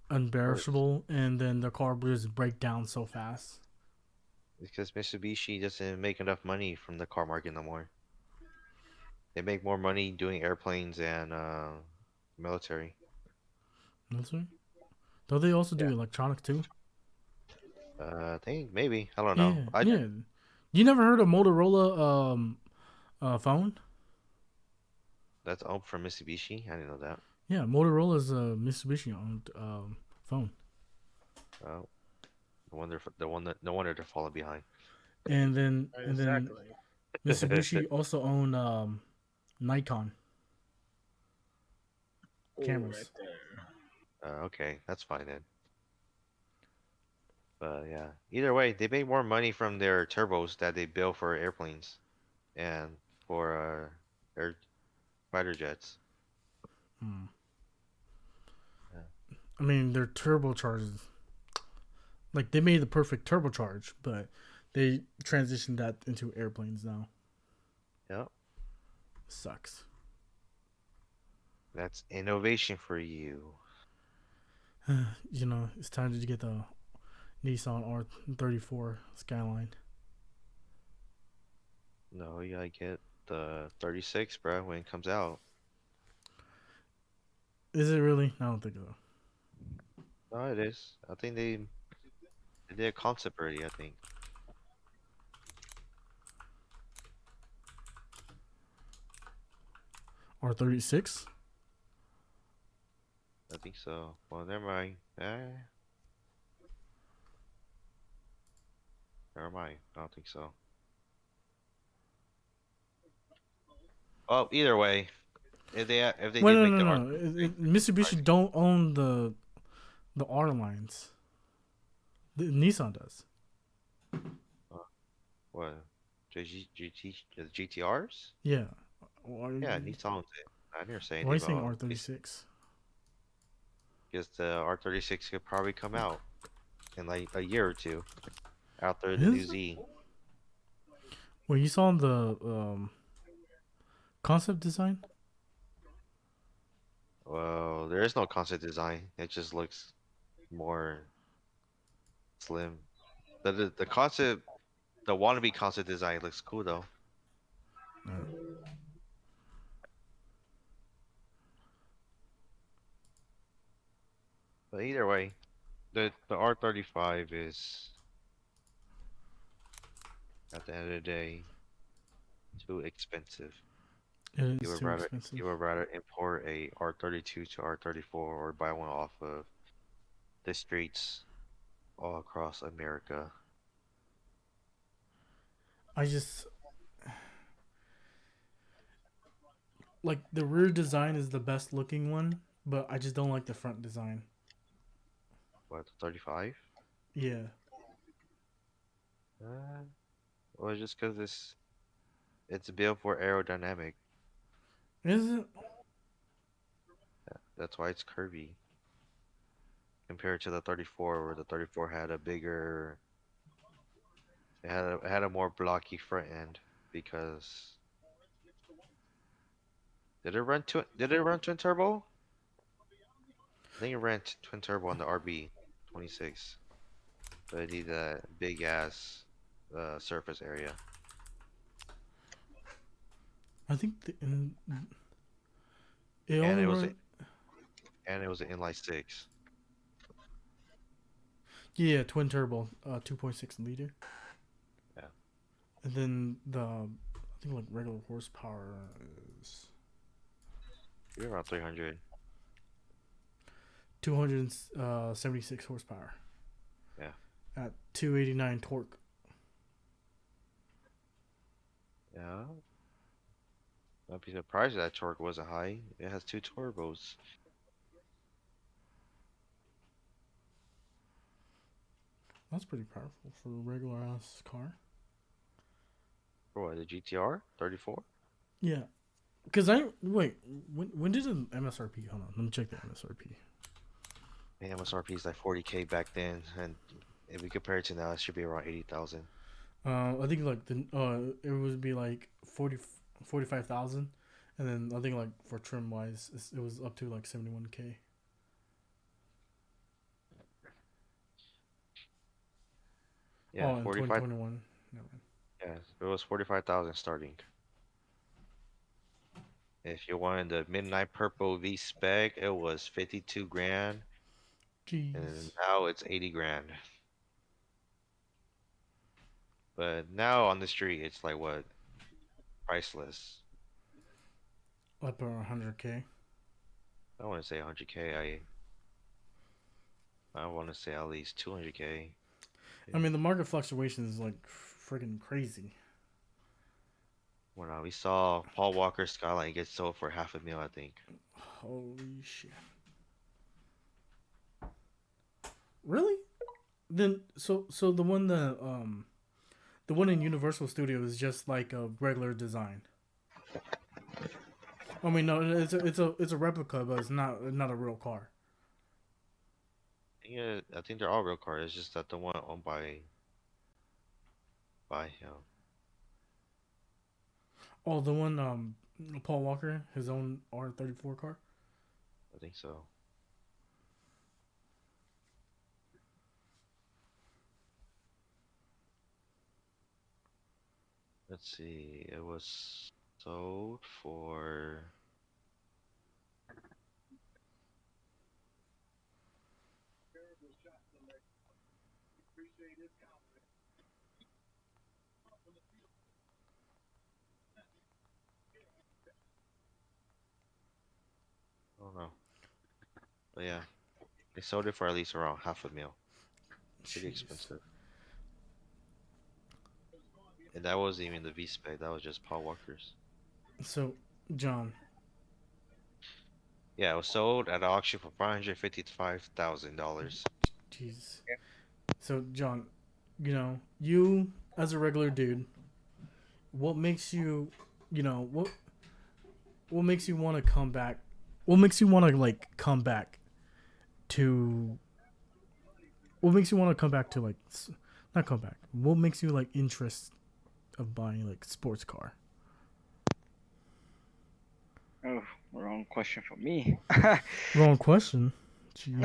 unbearable, and then the car will just break down so fast.
Because Mitsubishi doesn't make enough money from the car market no more. They make more money doing airplanes and military.
That's right. Though they also do
Yeah.
electronic too.
I think maybe. I don't know.
Yeah, yeah. You never heard of Motorola phone?
That's owned from Mitsubishi. I didn't know that.
Yeah, Motorola is a Mitsubishi owned phone.
Oh, no wonder they're falling behind.
And then
Exactly.
Mitsubishi also own Nikon
Ooh,
cameras.
right there.
Okay, that's fine then. But yeah, either way, they make more money from their turbos that they build for airplanes and for air fighter jets.
Hmm.
Yeah.
I mean, their turbochargers, like they made the perfect turbocharge, but they transitioned that into airplanes now.
Yep,
Sucks.
that's innovation for you.
You know, it's time to get the Nissan R34 Skyline.
No, you gotta get the 36, bro, when it comes out.
Is it really? I don't think so.
No, it is. I think they did a concept already. I think.
R36?
I think so. Well, never mind. Never mind. I don't think so. Well, either way, if they
Wait,
did
no,
make
no,
the
no. Mitsubishi don't own the R lines. The Nissan does.
what the GTRs?
Yeah. Why,
Yeah, Nissan owns it. I never say
why are you
anything
saying
about
R36?
because the R36 could probably come out in like a year or two after the new
Is it?
Z.
Well, you saw the concept design?
Well, there is no concept design. It just looks more slim. The concept, the wannabe concept design looks cool though.
No.
But either way, the R35 is at the end of the day too expensive.
It
You
is
would
too
rather
expensive.
you would rather import a R32 to R34 or buy one off of the streets all across America.
I just like the rear design is the best looking one, but I just don't like the front design.
What, 35?
Yeah.
Well, just because it's built for aerodynamic.
Is it?
That's why it's curvy compared to the 34, where the 34 had a bigger, it had a more blocky front end because did it run twin turbo? I think it ran twin turbo on the RB 26, but it needed a big ass surface area.
I think it
And
only
it was
run.
and it was an inline six.
Yeah, twin turbo, 2.6 liter.
Yeah.
And then I think like regular horsepower is
You're around 300.
276 horsepower.
Yeah.
At 289 torque.
Yeah. I'd be surprised that torque wasn't high. It has two turbos.
That's pretty powerful for a regular ass car.
For what, the GTR 34?
Yeah. Wait, when did an MSRP? Hold on, let me check the MSRP.
The MSRP is like 40K back then, and if we compare it to now, it should be around 80,000.
I think like it would be like 45,000, And then I think like for trim wise, it was up to like 71K.
Yeah,
Oh, in
45.
2021. Never mind.
Yeah, it was 45,000 starting. If you wanted the midnight purple V spec, it was 52 grand, and
Jeez.
now it's 80 grand. But now on the street, it's like what? Priceless.
Up around 100K.
I want to say 100K. I want to say at least 200K.
I mean, the market fluctuation is like freaking crazy.
Well, we saw Paul Walker Skyline get sold for $500,000, I think.
Holy shit. Really? Then so the one in Universal Studios is just like a regular design. I mean, no, it's a replica, but it's not a real car.
Yeah, I think they're all real cars. It's just that the one owned by him.
Oh, the one Paul Walker, his own R34 car.
I think so. Let's see. It was sold for. I don't know. But yeah, they sold it for at least around $500,000. Pretty
Jeez.
expensive. And that wasn't even the V spec. That was just Paul Walker's.
So, John,
Yeah, it was sold at auction for $555,000.
jeez. So, John, you as a regular dude, what makes you, what makes you want to come back? What makes you want to like come back to? What makes you want to come back to like, not come back? What makes you like interest of buying like sports car?
Oh, wrong question for me.
Wrong question. Jeez.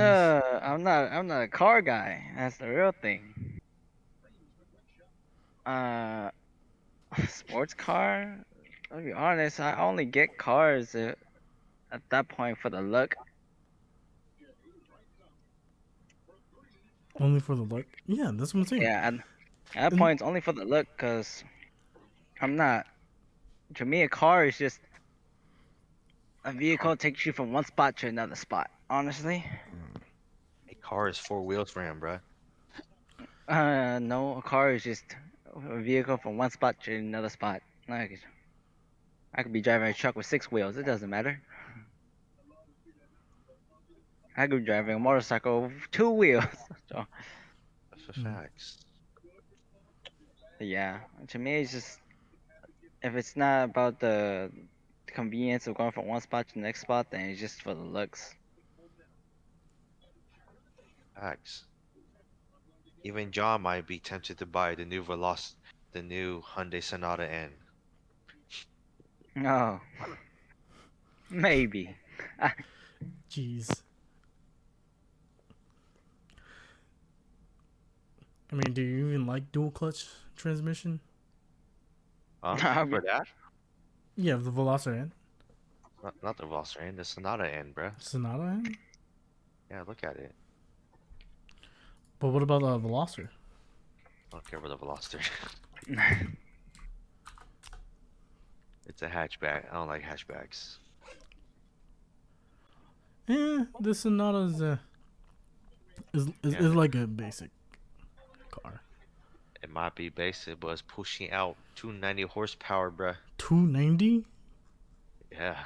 I'm not a car guy. That's the real thing. Uh, sports car. I'll be honest. I only get cars at that point for the look.
Only for the look. Yeah, that's what I'm saying.
Yeah, and at that
And-
point it's only for the look, cause I'm not. To me, a car is just a vehicle that takes you from one spot to another spot. Honestly.
A car is 4 wheels for him, bruh.
No, a car is just a vehicle from one spot to another spot. Like, I could be driving a truck with 6 wheels. It doesn't matter. I could be driving a motorcycle with 2 wheels. So,
For
Hmm.
facts.
yeah, to me, it's just if it's not about the convenience of going from one spot to the next spot, then it's just for the looks.
Facts. Even John might be tempted to buy the new Hyundai Sonata N.
No, maybe.
Jeez. I mean, do you even like dual clutch transmission?
For that?
Yeah, the Veloster N.
Not the Veloster N, the Sonata N, bruh.
Sonata N.
Yeah, look at it.
But what about the Veloster?
I don't care about the Veloster. It's a hatchback. I don't like hatchbacks.
The Sonata is
Yeah.
like a basic car.
It might be basic, but it's pushing out 290 horsepower, bruh.
290.
Yeah.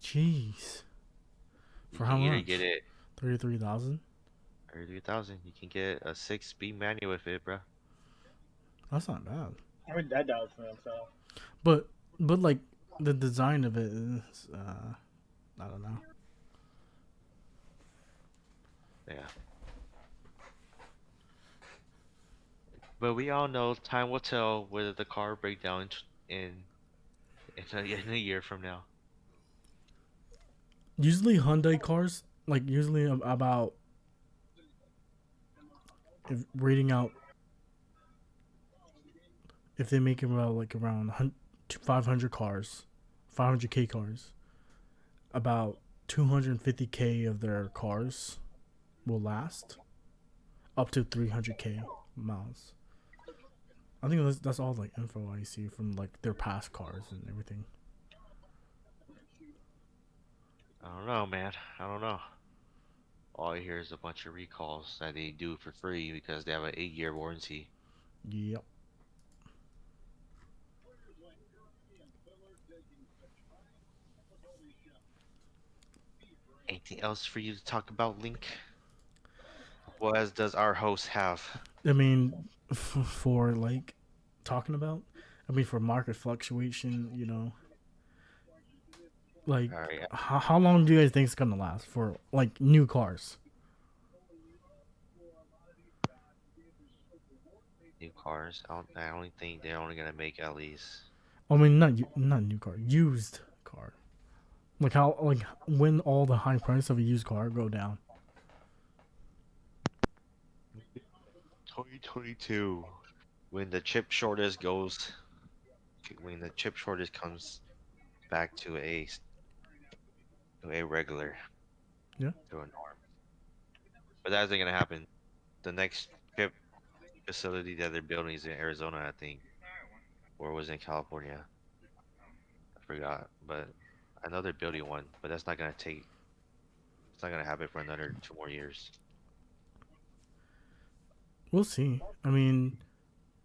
Jeez.
You
For
can
how
either
much?
get it
33,000.
33,000. You can get a 6-speed manual with it, bruh.
That's not bad.
I mean, that does for himself.
But like the design of it is I don't know.
Yeah. But we all know time will tell whether the car break down in a year from now.
Usually Hyundai cars, like usually about if rating out if they make about like around 500 cars, 500K cars, about 250K of their cars will last up to 300K miles. I think that's all like info I see from like their past cars and everything.
I don't know, man. I don't know. All I hear is a bunch of recalls that they do for free because they have an 8-year warranty.
Yep.
Anything else for you to talk about, Link? What else does our host have?
I mean, for like talking about, I mean, for market fluctuation, like
All right,
how long do you guys think it's gonna last for like new cars?
new cars. I only think they're only gonna make at least
I mean, not new car, used car. Like how like when all the high price of a used car go down.
2022 when the chip shortage goes when the chip shortage comes back to a regular
Yeah.
to a norm. But that isn't gonna happen. The next chip facility that they're building is in Arizona, I think, or was it in California. I forgot, but I know they're building one, but that's not gonna take. It's not gonna happen for another 2 more years.
We'll see. I mean,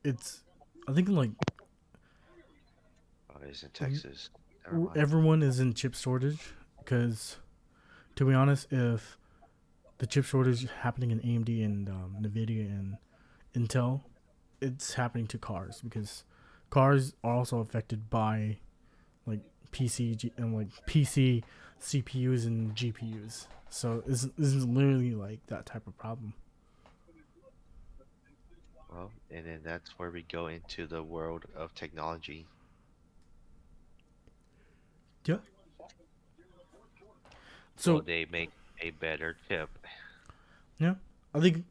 it's I think like
Oh, it's in Texas. Never mind.
everyone is in chip shortage because, to be honest, if the chip shortage happening in AMD and Nvidia and Intel, it's happening to cars because cars are also affected by like and like PC CPUs and GPUs. So this is literally like that type of problem.
Well, and then that's where we go into the world of technology.
Yeah.
So
So
they make a better chip.
yeah, I think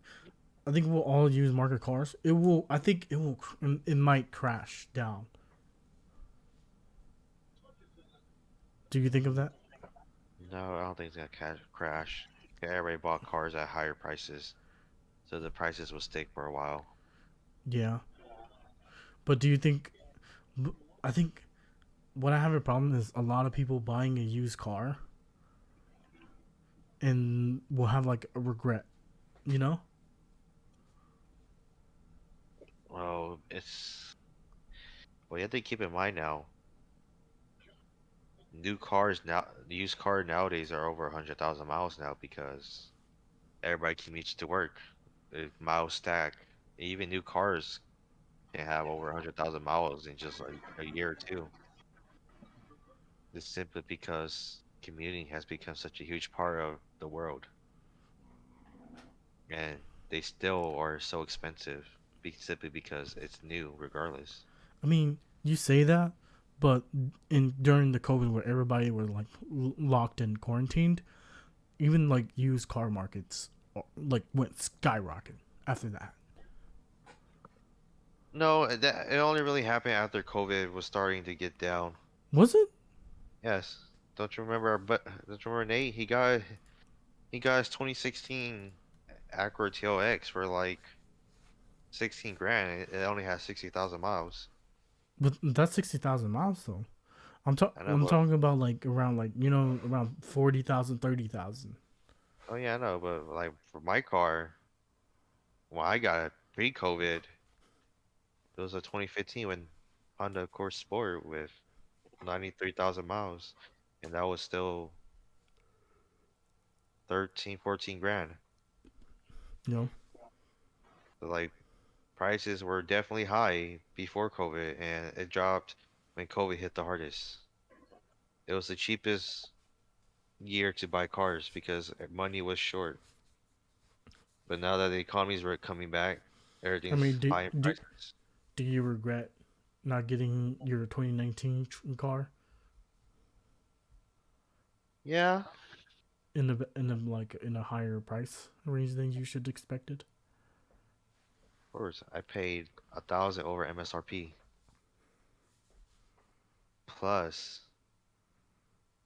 we'll all use market cars. It will. I think it will. It might crash down. Do you think of that?
No, I don't think it's gonna crash. Everybody bought cars at higher prices, so the prices will stick for a while.
Yeah. But do you think? I think what I have a problem is a lot of people buying a used car and will have like a regret. You know?
Well, it's well, you have to keep in mind now. New cars now, used car nowadays are over 100,000 miles now because everybody commutes to work. The miles stack. Even new cars can have over 100,000 miles in just like a year or two. It's simply because commuting has become such a huge part of the world, and they still are so expensive simply because it's new, regardless.
I mean, you say that, but in during the COVID where everybody was like locked and quarantined, even like used car markets like went skyrocket after that.
No, that it only really happened after COVID was starting to get down.
Was it?
Yes. Don't you remember Nate? He got his 2016 Acura TLX for like 16 grand. It only has 60,000 miles.
But that's 60,000 miles though.
I know,
I'm
but
talking about like around like around 40,000, 30,000.
oh yeah, I know, but like for my car, when I got it pre-COVID, it was a 2015 when Honda Accord Sport with 93,000 miles, and that was still 13, 14 grand.
You know,
So like prices were definitely high before COVID, and it dropped when COVID hit the hardest. It was the cheapest year to buy cars because money was short. But now that the economies were coming back,
I mean,
everything's high in prices.
do you regret not getting your 2019 car?
Yeah,
in a higher price range than you should expected?
Of course, I paid 1,000 over MSRP plus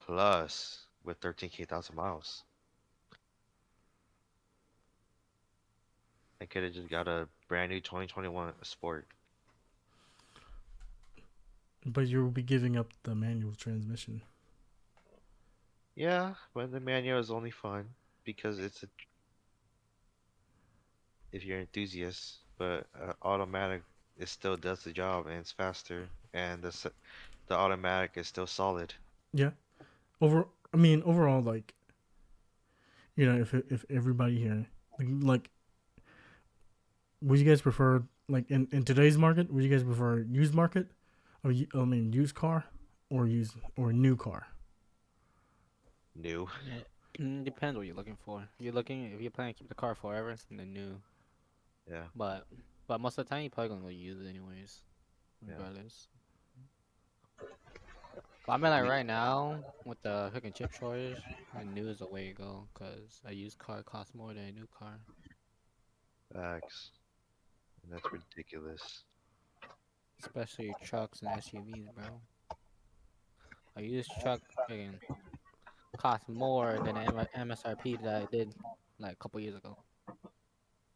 with 13K thousand miles. I could have just got a brand new 2021 Sport.
But you'll be giving up the manual transmission.
Yeah, but the manual is only fun because if you're an enthusiast, but automatic it still does the job and it's faster, and the automatic is still solid.
Yeah. Overall, like, if everybody here, like, would you guys prefer, like, in today's market, would you guys prefer used market, or used car, or new car?
New.
Depends what you're looking for. If you're planning to keep the car forever, then new.
Yeah.
But most of the time, you're probably gonna use it anyways,
Yeah.
regardless. But I mean, like right now, with the hook and chip shortage, new is the way to go. Cause a used car costs more than a new car.
Facts. And that's ridiculous.
Especially trucks and SUVs, bro. A used truck again costs more than the MSRP that I did like a couple years ago.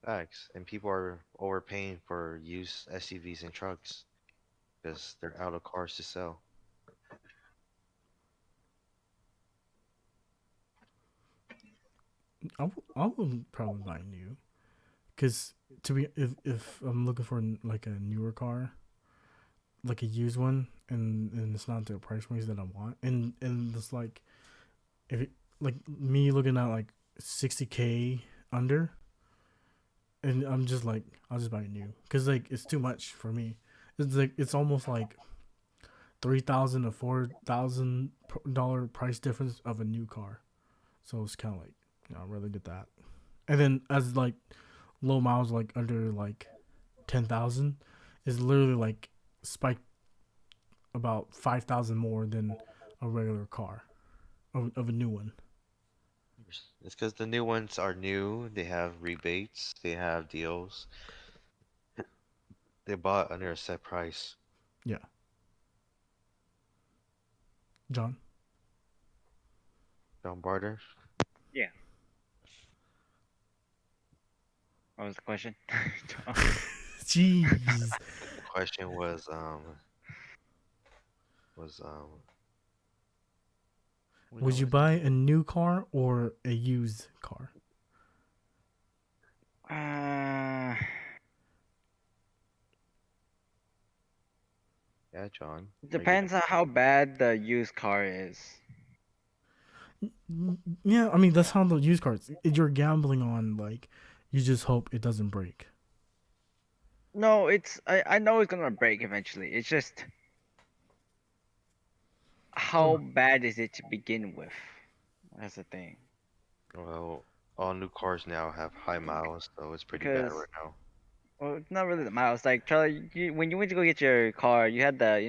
Facts. And people are overpaying for used SUVs and trucks because they're out of cars to sell.
I would probably buy new, because if I'm looking for like a newer car, like a used one, and it's not the price range that I want, and it's like, if it, like me looking at like 60K under, and I'm just like, I'll just buy new, because like it's too much for me. It's like it's almost like $3,000 to $4,000 price difference of a new car, so it's kind of like, I'd rather get that. And then as like low miles, like under like 10,000, is literally like spiked about 5,000 more than a regular car of a new one.
It's because the new ones are new. They have rebates. They have deals. They bought under a set price.
Yeah. John?
John Barter.
What was the question?
Jeez.
The question was
Would you buy a new car or a used car?
yeah, John.
Depends on how bad the used car is.
Yeah, I mean, that's how the used cars. You're gambling on, like, you just hope it doesn't break.
No, I know it's gonna break eventually. It's just how bad is it to begin with? That's the thing.
Well, all new cars now have high miles, so it's pretty bad
Because
right now.
well, it's not really the miles. Like Charlie, when you went to go get your car, you had the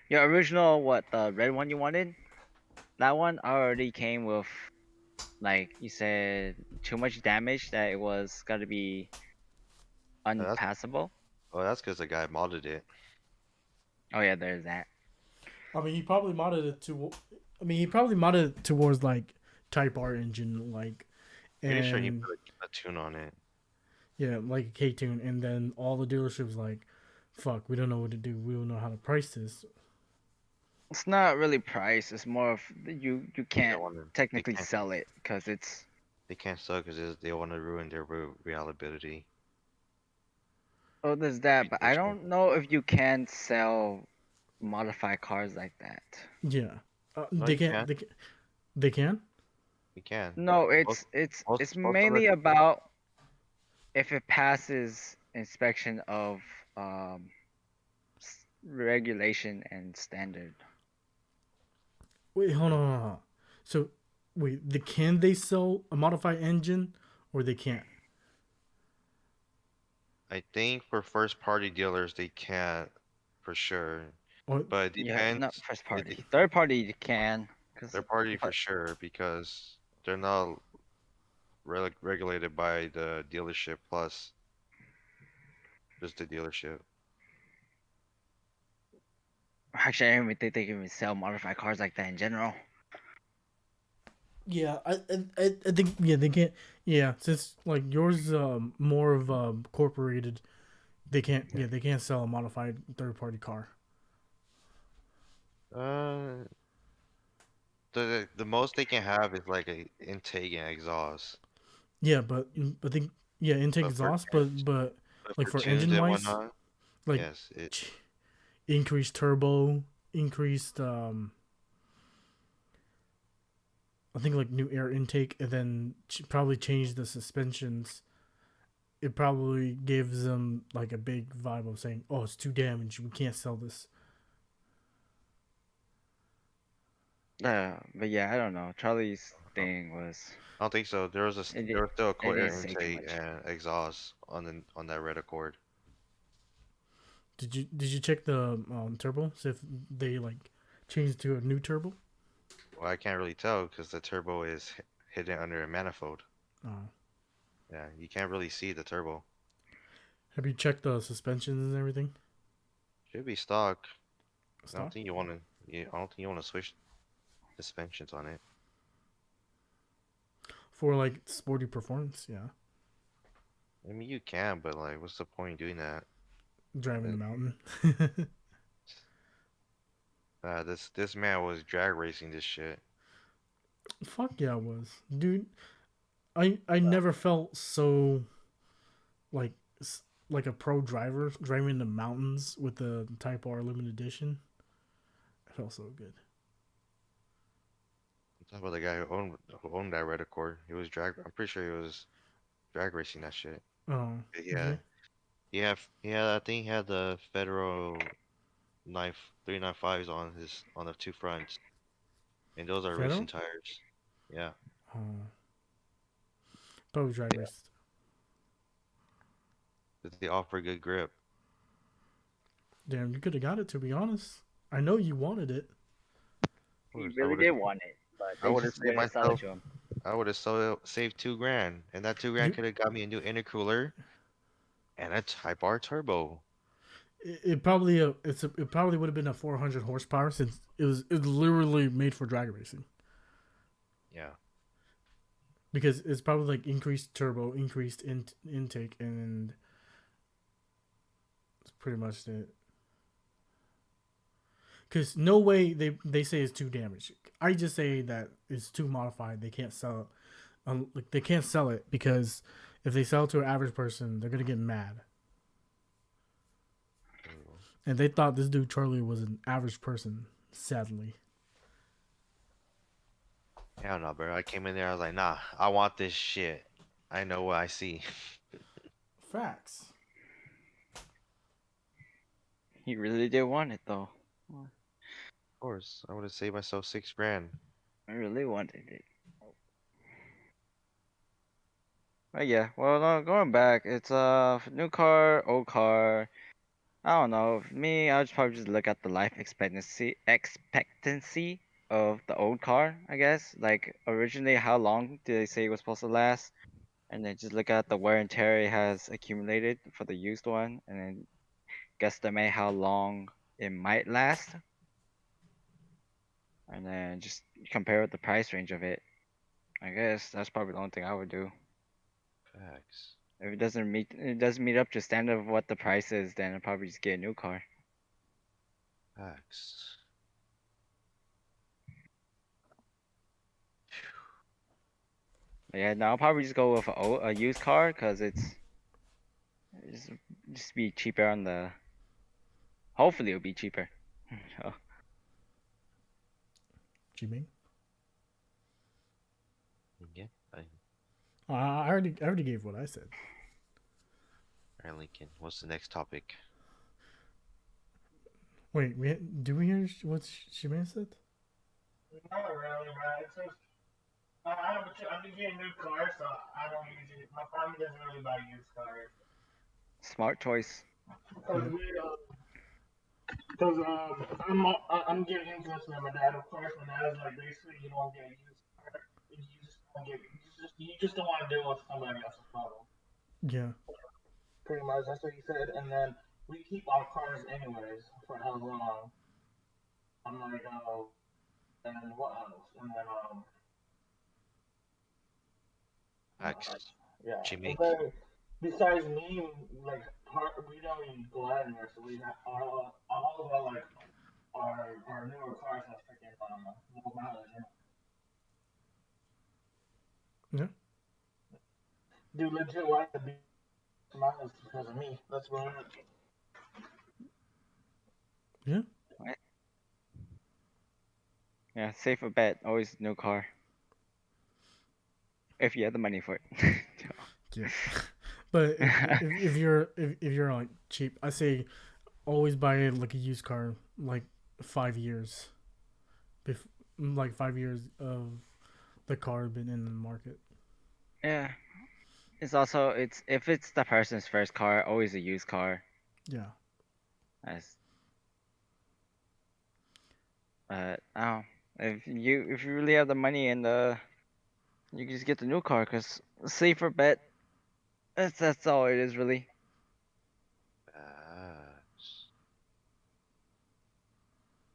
your original the red one you wanted. That one already came with, like you said, too much damage that it was gotta be
That's
unpassable.
well, that's because the guy modded it.
Oh yeah, there's that.
I mean, he probably modded it to. I mean, he probably modded it towards like Type R engine, like,
Pretty sure he
and
put a tune on it.
yeah, like a K tune, and then all the dealerships like, fuck, we don't know what to do. We don't know how to price this.
It's not really price. It's more of you can't
wanna-
technically
can't-
sell it because it's.
They can't sell because they want to ruin their reliability.
Oh, there's that, but I
Reputation.
don't know if you can sell modified cars like that.
Yeah,
No,
they
you
can't.
can't.
They can.
You can.
No,
Most-
it's
most of
mainly
it-
about if it passes inspection of regulation and standard.
Wait, hold on, hold on. So, wait, can they sell a modified engine, or they can't?
I think for first party dealers they can't for sure,
Or
but it
Yeah,
depends.
not first party. Third party you can. 'Cause
Third party for
but-
sure because they're not regulated by the dealership plus just the dealership.
Actually, I don't even think they can even sell modified cars like that in general.
Yeah, I think yeah they can't. Yeah, since like yours more of corporated, they can't. Yeah, they can't sell a modified third party car.
Uh, the most they can have is like a intake and exhaust.
Yeah, but I think yeah intake
But for
exhaust,
tunes,
but
but
like
for
for
tunes
engine
and
wise,
whatnot,
like
yes, it.
increased turbo, increased I think like new air intake, and then probably change the suspensions. It probably gives them like a big vibe of saying, "Oh, it's too damaged. We can't sell this."
But yeah, I don't know. Charlie's thing was
I don't think so. There was
it
there
did,
was still a
it
core
didn't
air
say too
intake
much.
and exhaust on that red Accord.
Did you check the turbo? See if they like changed to a new turbo?
Well, I can't really tell because the turbo is hidden under a manifold.
Oh.
Yeah, you can't really see the turbo.
Have you checked the suspensions and everything?
Should be stock. I don't
Stock
think you want to. I don't think you want to switch suspensions on it.
for like sporty performance. Yeah,
I mean, you can, but like, what's the point in doing that?
driving the mountain.
This man was drag racing this shit.
Fuck yeah, it was, dude. I never felt so like like a pro driver driving the mountains with the Type R limited edition. It felt so good.
I'm talking about the guy who owned that red Accord. He was drag. I'm pretty sure he was drag racing that shit.
Oh,
Yeah,
okay.
yeah. I think he had the Federal 395s on the two fronts, and those are racing
Federal?
tires. Yeah,
Oh, probably drag
yeah.
raced.
They offer good grip.
Damn, you could have got it. To be honest, I know you wanted it.
He
I
really
would have,
did want it, but
I
they
would have
just
saved
wouldn't sell it
myself.
to him.
I would have saved 2 grand, and that 2 grand
You,
could have got me a new intercooler and a Type R turbo.
it probably it probably would have been a 400 horsepower since it's literally made for drag racing
Yeah,
because it's probably like increased turbo, increased intake, and it's pretty much it. Because no way they say it's too damaged. I just say that it's too modified. They can't sell it. Like they can't sell it because if they sell it to an average person, they're gonna get mad. And they thought this dude Charlie was an average person. Sadly,
I don't know, bro. I came in there. I was like, nah, I want this shit. I know what I see.
facts.
He really did want it though.
Of course, I would have saved myself 6 grand.
I really wanted it. But yeah, well, no, going back, it's new car, old car. I don't know. For me, I would probably just look at the life expectancy of the old car. I guess like originally, how long did they say it was supposed to last? And then just look at the wear and tear it has accumulated for the used one, and then guesstimate how long it might last, and then just compare with the price range of it. I guess that's probably the only thing I would do.
Facts.
If it doesn't meet up to standard of what the price is, then I'll probably just get a new car.
Facts.
But yeah, no, I'll probably just go with a used car because it's just be cheaper on the. Hopefully, it'll be cheaper. So,
Jimmy,
Yeah.
I already gave what I said.
Alright, Lincoln. What's the next topic?
Wait, do we hear what Shimei said?
Not really, right? It's just, I've been getting new cars, so I don't usually. My family doesn't really buy used cars.
smart choice.
Because
Yeah.
I'm getting influenced by my dad. Of course, my dad is like basically you don't get a used car. and you just don't want to deal with somebody else's problem.
Yeah.
Pretty much, that's what he said. And then we keep our cars anyways for how long? I'm like, oh, and what else? And then
Facts.
yeah. And
Jimmy.
then besides me, like, we don't even go out anywhere, so we have all of our like our newer cars have freaking low mileage.
Yeah.
Dude, legit, why the mileage because of me? That's what I'm.
Yeah.
Yeah, safer bet. Always new car. If you have the money for it.
Yeah. But if you're like cheap, I say always buy like a used car like 5 years, like 5 years of the car been in the market.
Yeah. It's also if it's the person's first car, always a used car.
Yeah.
As oh, if you really have the money and you can just get the new car, cause safer bet. That's all it is really.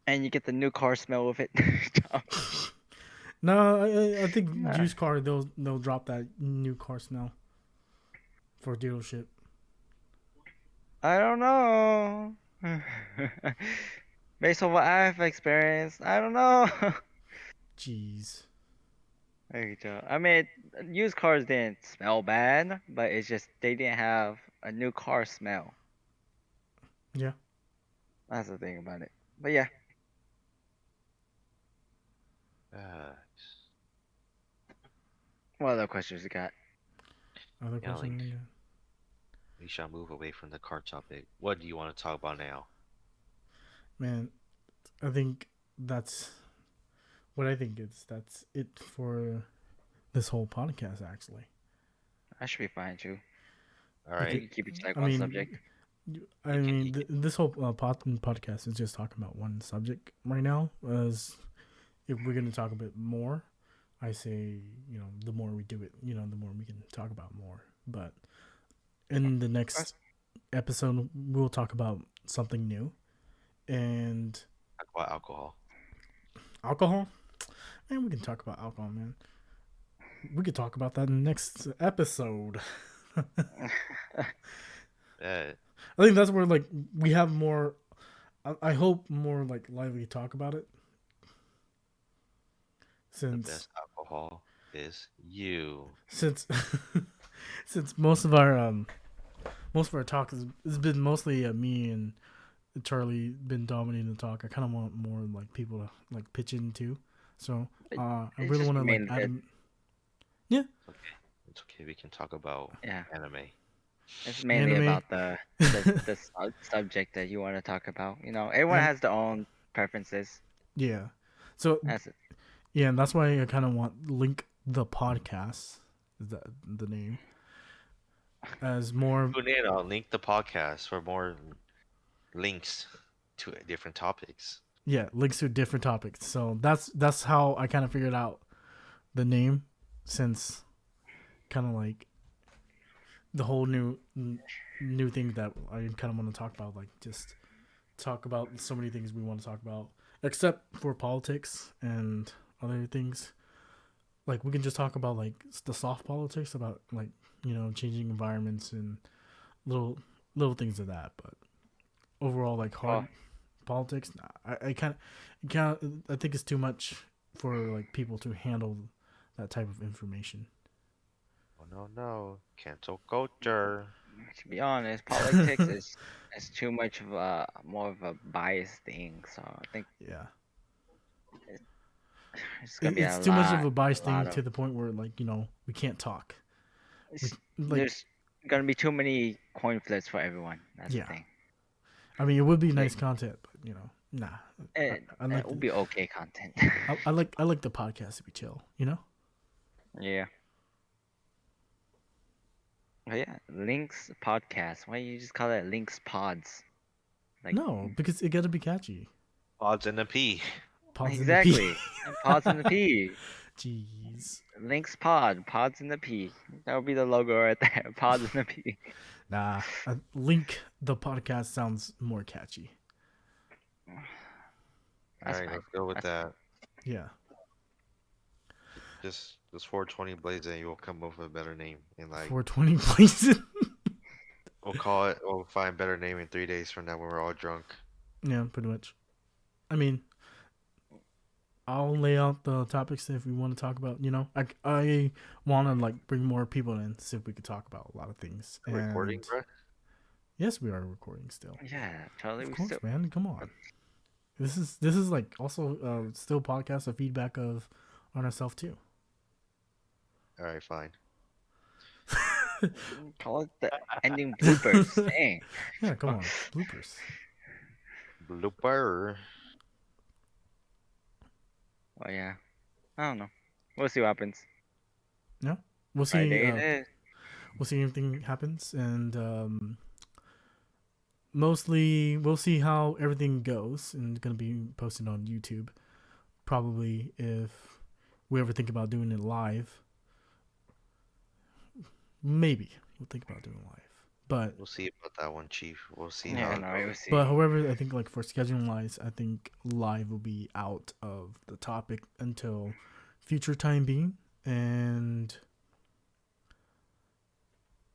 And you get the new car smell with it.
No, I think
Nah.
used car they'll drop that new car smell for dealership.
I don't know. Based on what I've experienced, I don't know.
Jeez.
There you go. I mean, used cars didn't smell bad, but it's just they didn't have a new car smell.
Yeah.
That's the thing about it. But yeah, what other questions you got?
Other
Yeah,
question.
Link.
Yeah.
We shall move away from the car topic. What do you want to talk about now?
Man, I think that's what I think that's it for this whole podcast actually.
I should be fine too.
All
You
right.
can keep it to like
I
one
mean,
subject.
I mean, this whole podcast is just talking about one subject right now. As if we're going to talk a bit more, I say, the more we do it, the more we can talk about more. But in the next episode, we'll talk about something new. And
Talk about alcohol.
alcohol? Man, we can talk about alcohol, man. We could talk about that in the next episode. I think that's where like we have more. I hope more like lively talk about it.
The
Since
best alcohol is you.
since since most of our talk has been mostly me and Charlie been dominating the talk. I kind of want more like people to like pitch in too. So I
It's
really
just
want to like
mainly
add.
that-
Yeah.
It's okay. We can talk about anime.
It's mainly
Anime.
about the subject that you want to talk about. Everyone has their own preferences.
Yeah. So
That's it.
yeah, and that's why I kind of want Link the podcast. Is that the name? As more.
Tune in. I'll link the podcast for more links to different topics.
Yeah, links to different topics. So that's how I kind of figured out the name, since kind of like the whole new thing that I kind of want to talk about, like just talk about so many things we want to talk about, except for politics and other things. Like we can just talk about like the soft politics, about like changing environments and little things of that. But overall, like hard politics, nah, I kind of I think it's too much for like people to handle that type of information.
Oh no, cancel culture.
To be honest, politics is too much of a more of a biased thing. So I think
Yeah,
it's gonna be
it's
a
too much
lot,
of a biased thing
lot
to
of.
the point where like we can't talk.
It's-
Like,
there's gonna be too many coin flips for everyone. That's
Yeah.
the thing.
I mean, it would be nice content, but nah.
It
I like
will be okay content.
I like the podcast to be chill.
Yeah. But yeah, Link's podcast. Why you just call it Link's Pods? Like
No, because it got to be catchy.
Odds and a P.
Pods in the
exactly.
P.
Pods in the P.
Jeez.
Link's Pod. Pods in the P. That would be the logo right there. Pods in the P.
Nah, Link the podcast sounds more catchy.
All
That's
right,
fine.
let's go with
That's
that.
Yeah.
Just 420 Blades, and you'll come up with a better name. And like,
420 places.
we'll call it. We'll find a better name in 3 days from now when we're all drunk.
Yeah, pretty much. I mean, I'll lay out the topics if we want to talk about. I want to like bring more people in, see if we could talk about a lot of things.
Recording,
And
bro.
yes, we are recording still.
Yeah, totally.
Of
We
course,
still.
man. Come on. This is like also still podcast of feedback of on ourselves too.
All right, fine.
Call it the ending bloopers. Dang.
Yeah, come on. Bloopers.
Blooper.
Oh yeah. I don't know. We'll see what happens.
We'll see.
Friday it is.
We'll see if anything happens, and mostly we'll see how everything goes, and it's gonna be posted on YouTube. Probably if we ever think about doing it live, maybe we'll think about doing it live. But
We'll see about that one, Chief. We'll see how
Yeah,
it
no,
goes.
we'll see.
however, I think like for scheduling wise, I think live will be out of the topic until future time being, and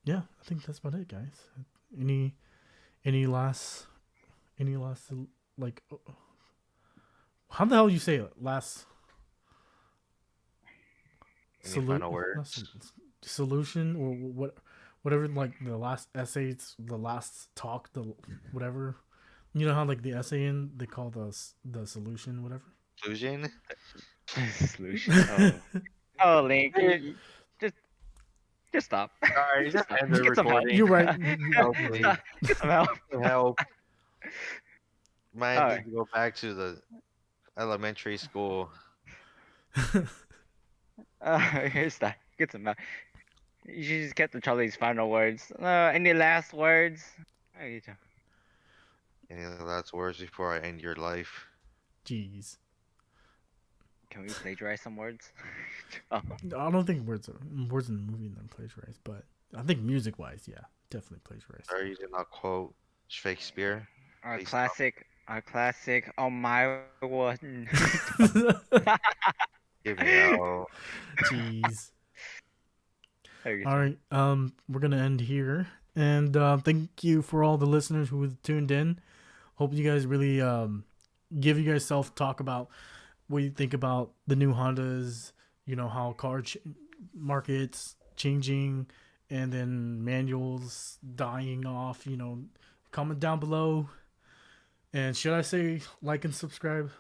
yeah, I think that's about it, guys. Any last like how the hell you say it? Last
Any final words?
solution or whatever, like the last essays, the last talk, the whatever. You know how like the essay in they call the solution, whatever.
Conclusion?
Solution. Oh, Link, just stop.
Alright, just end the
Get some help.
recording.
You're right.
Help me.
Get some help.
Help. Might
Alright.
need to go back to the elementary school.
Here's that. Get some help. You should just get to Charlie's final words. Any last words?
Any last words before I end your life?
Jeez.
Can we plagiarize some words? Oh,
I don't think words in the movie than plagiarized, but I think music wise, yeah, definitely plagiarized.
Sorry, you did not quote Shakespeare.
our
Please stop.
classic. Oh my one.
Give me out.
Jeez.
There you go.
All right, we're gonna end here, and thank you for all the listeners who tuned in. Hope you guys really give you guys self talk about what you think about the new Hondas. You know how markets changing, and then manuals dying off. Comment down below, and should I say like and subscribe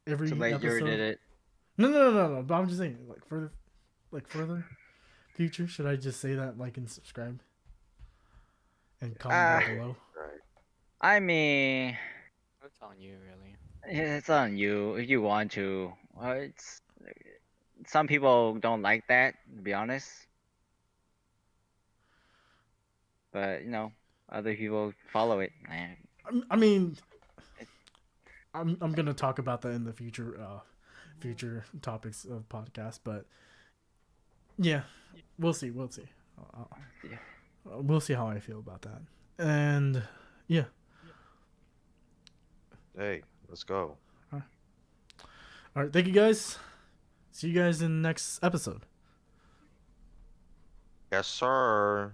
every
Too late, you
episode?
already did it.
No. But I'm just saying, further future. Should I just say that, like and subscribe, and comment down below?
Right.
I mean,
It's on you, really.
it's on you if you want to. It's some people don't like that, to be honest. But other people follow it.
I mean, I'm gonna talk about that in the future topics of podcast, but yeah, we'll see.
Yeah.
We'll see how I feel about that, and yeah.
Hey, let's go.
All right, thank you guys. See you guys in the next episode.
Yes, sir.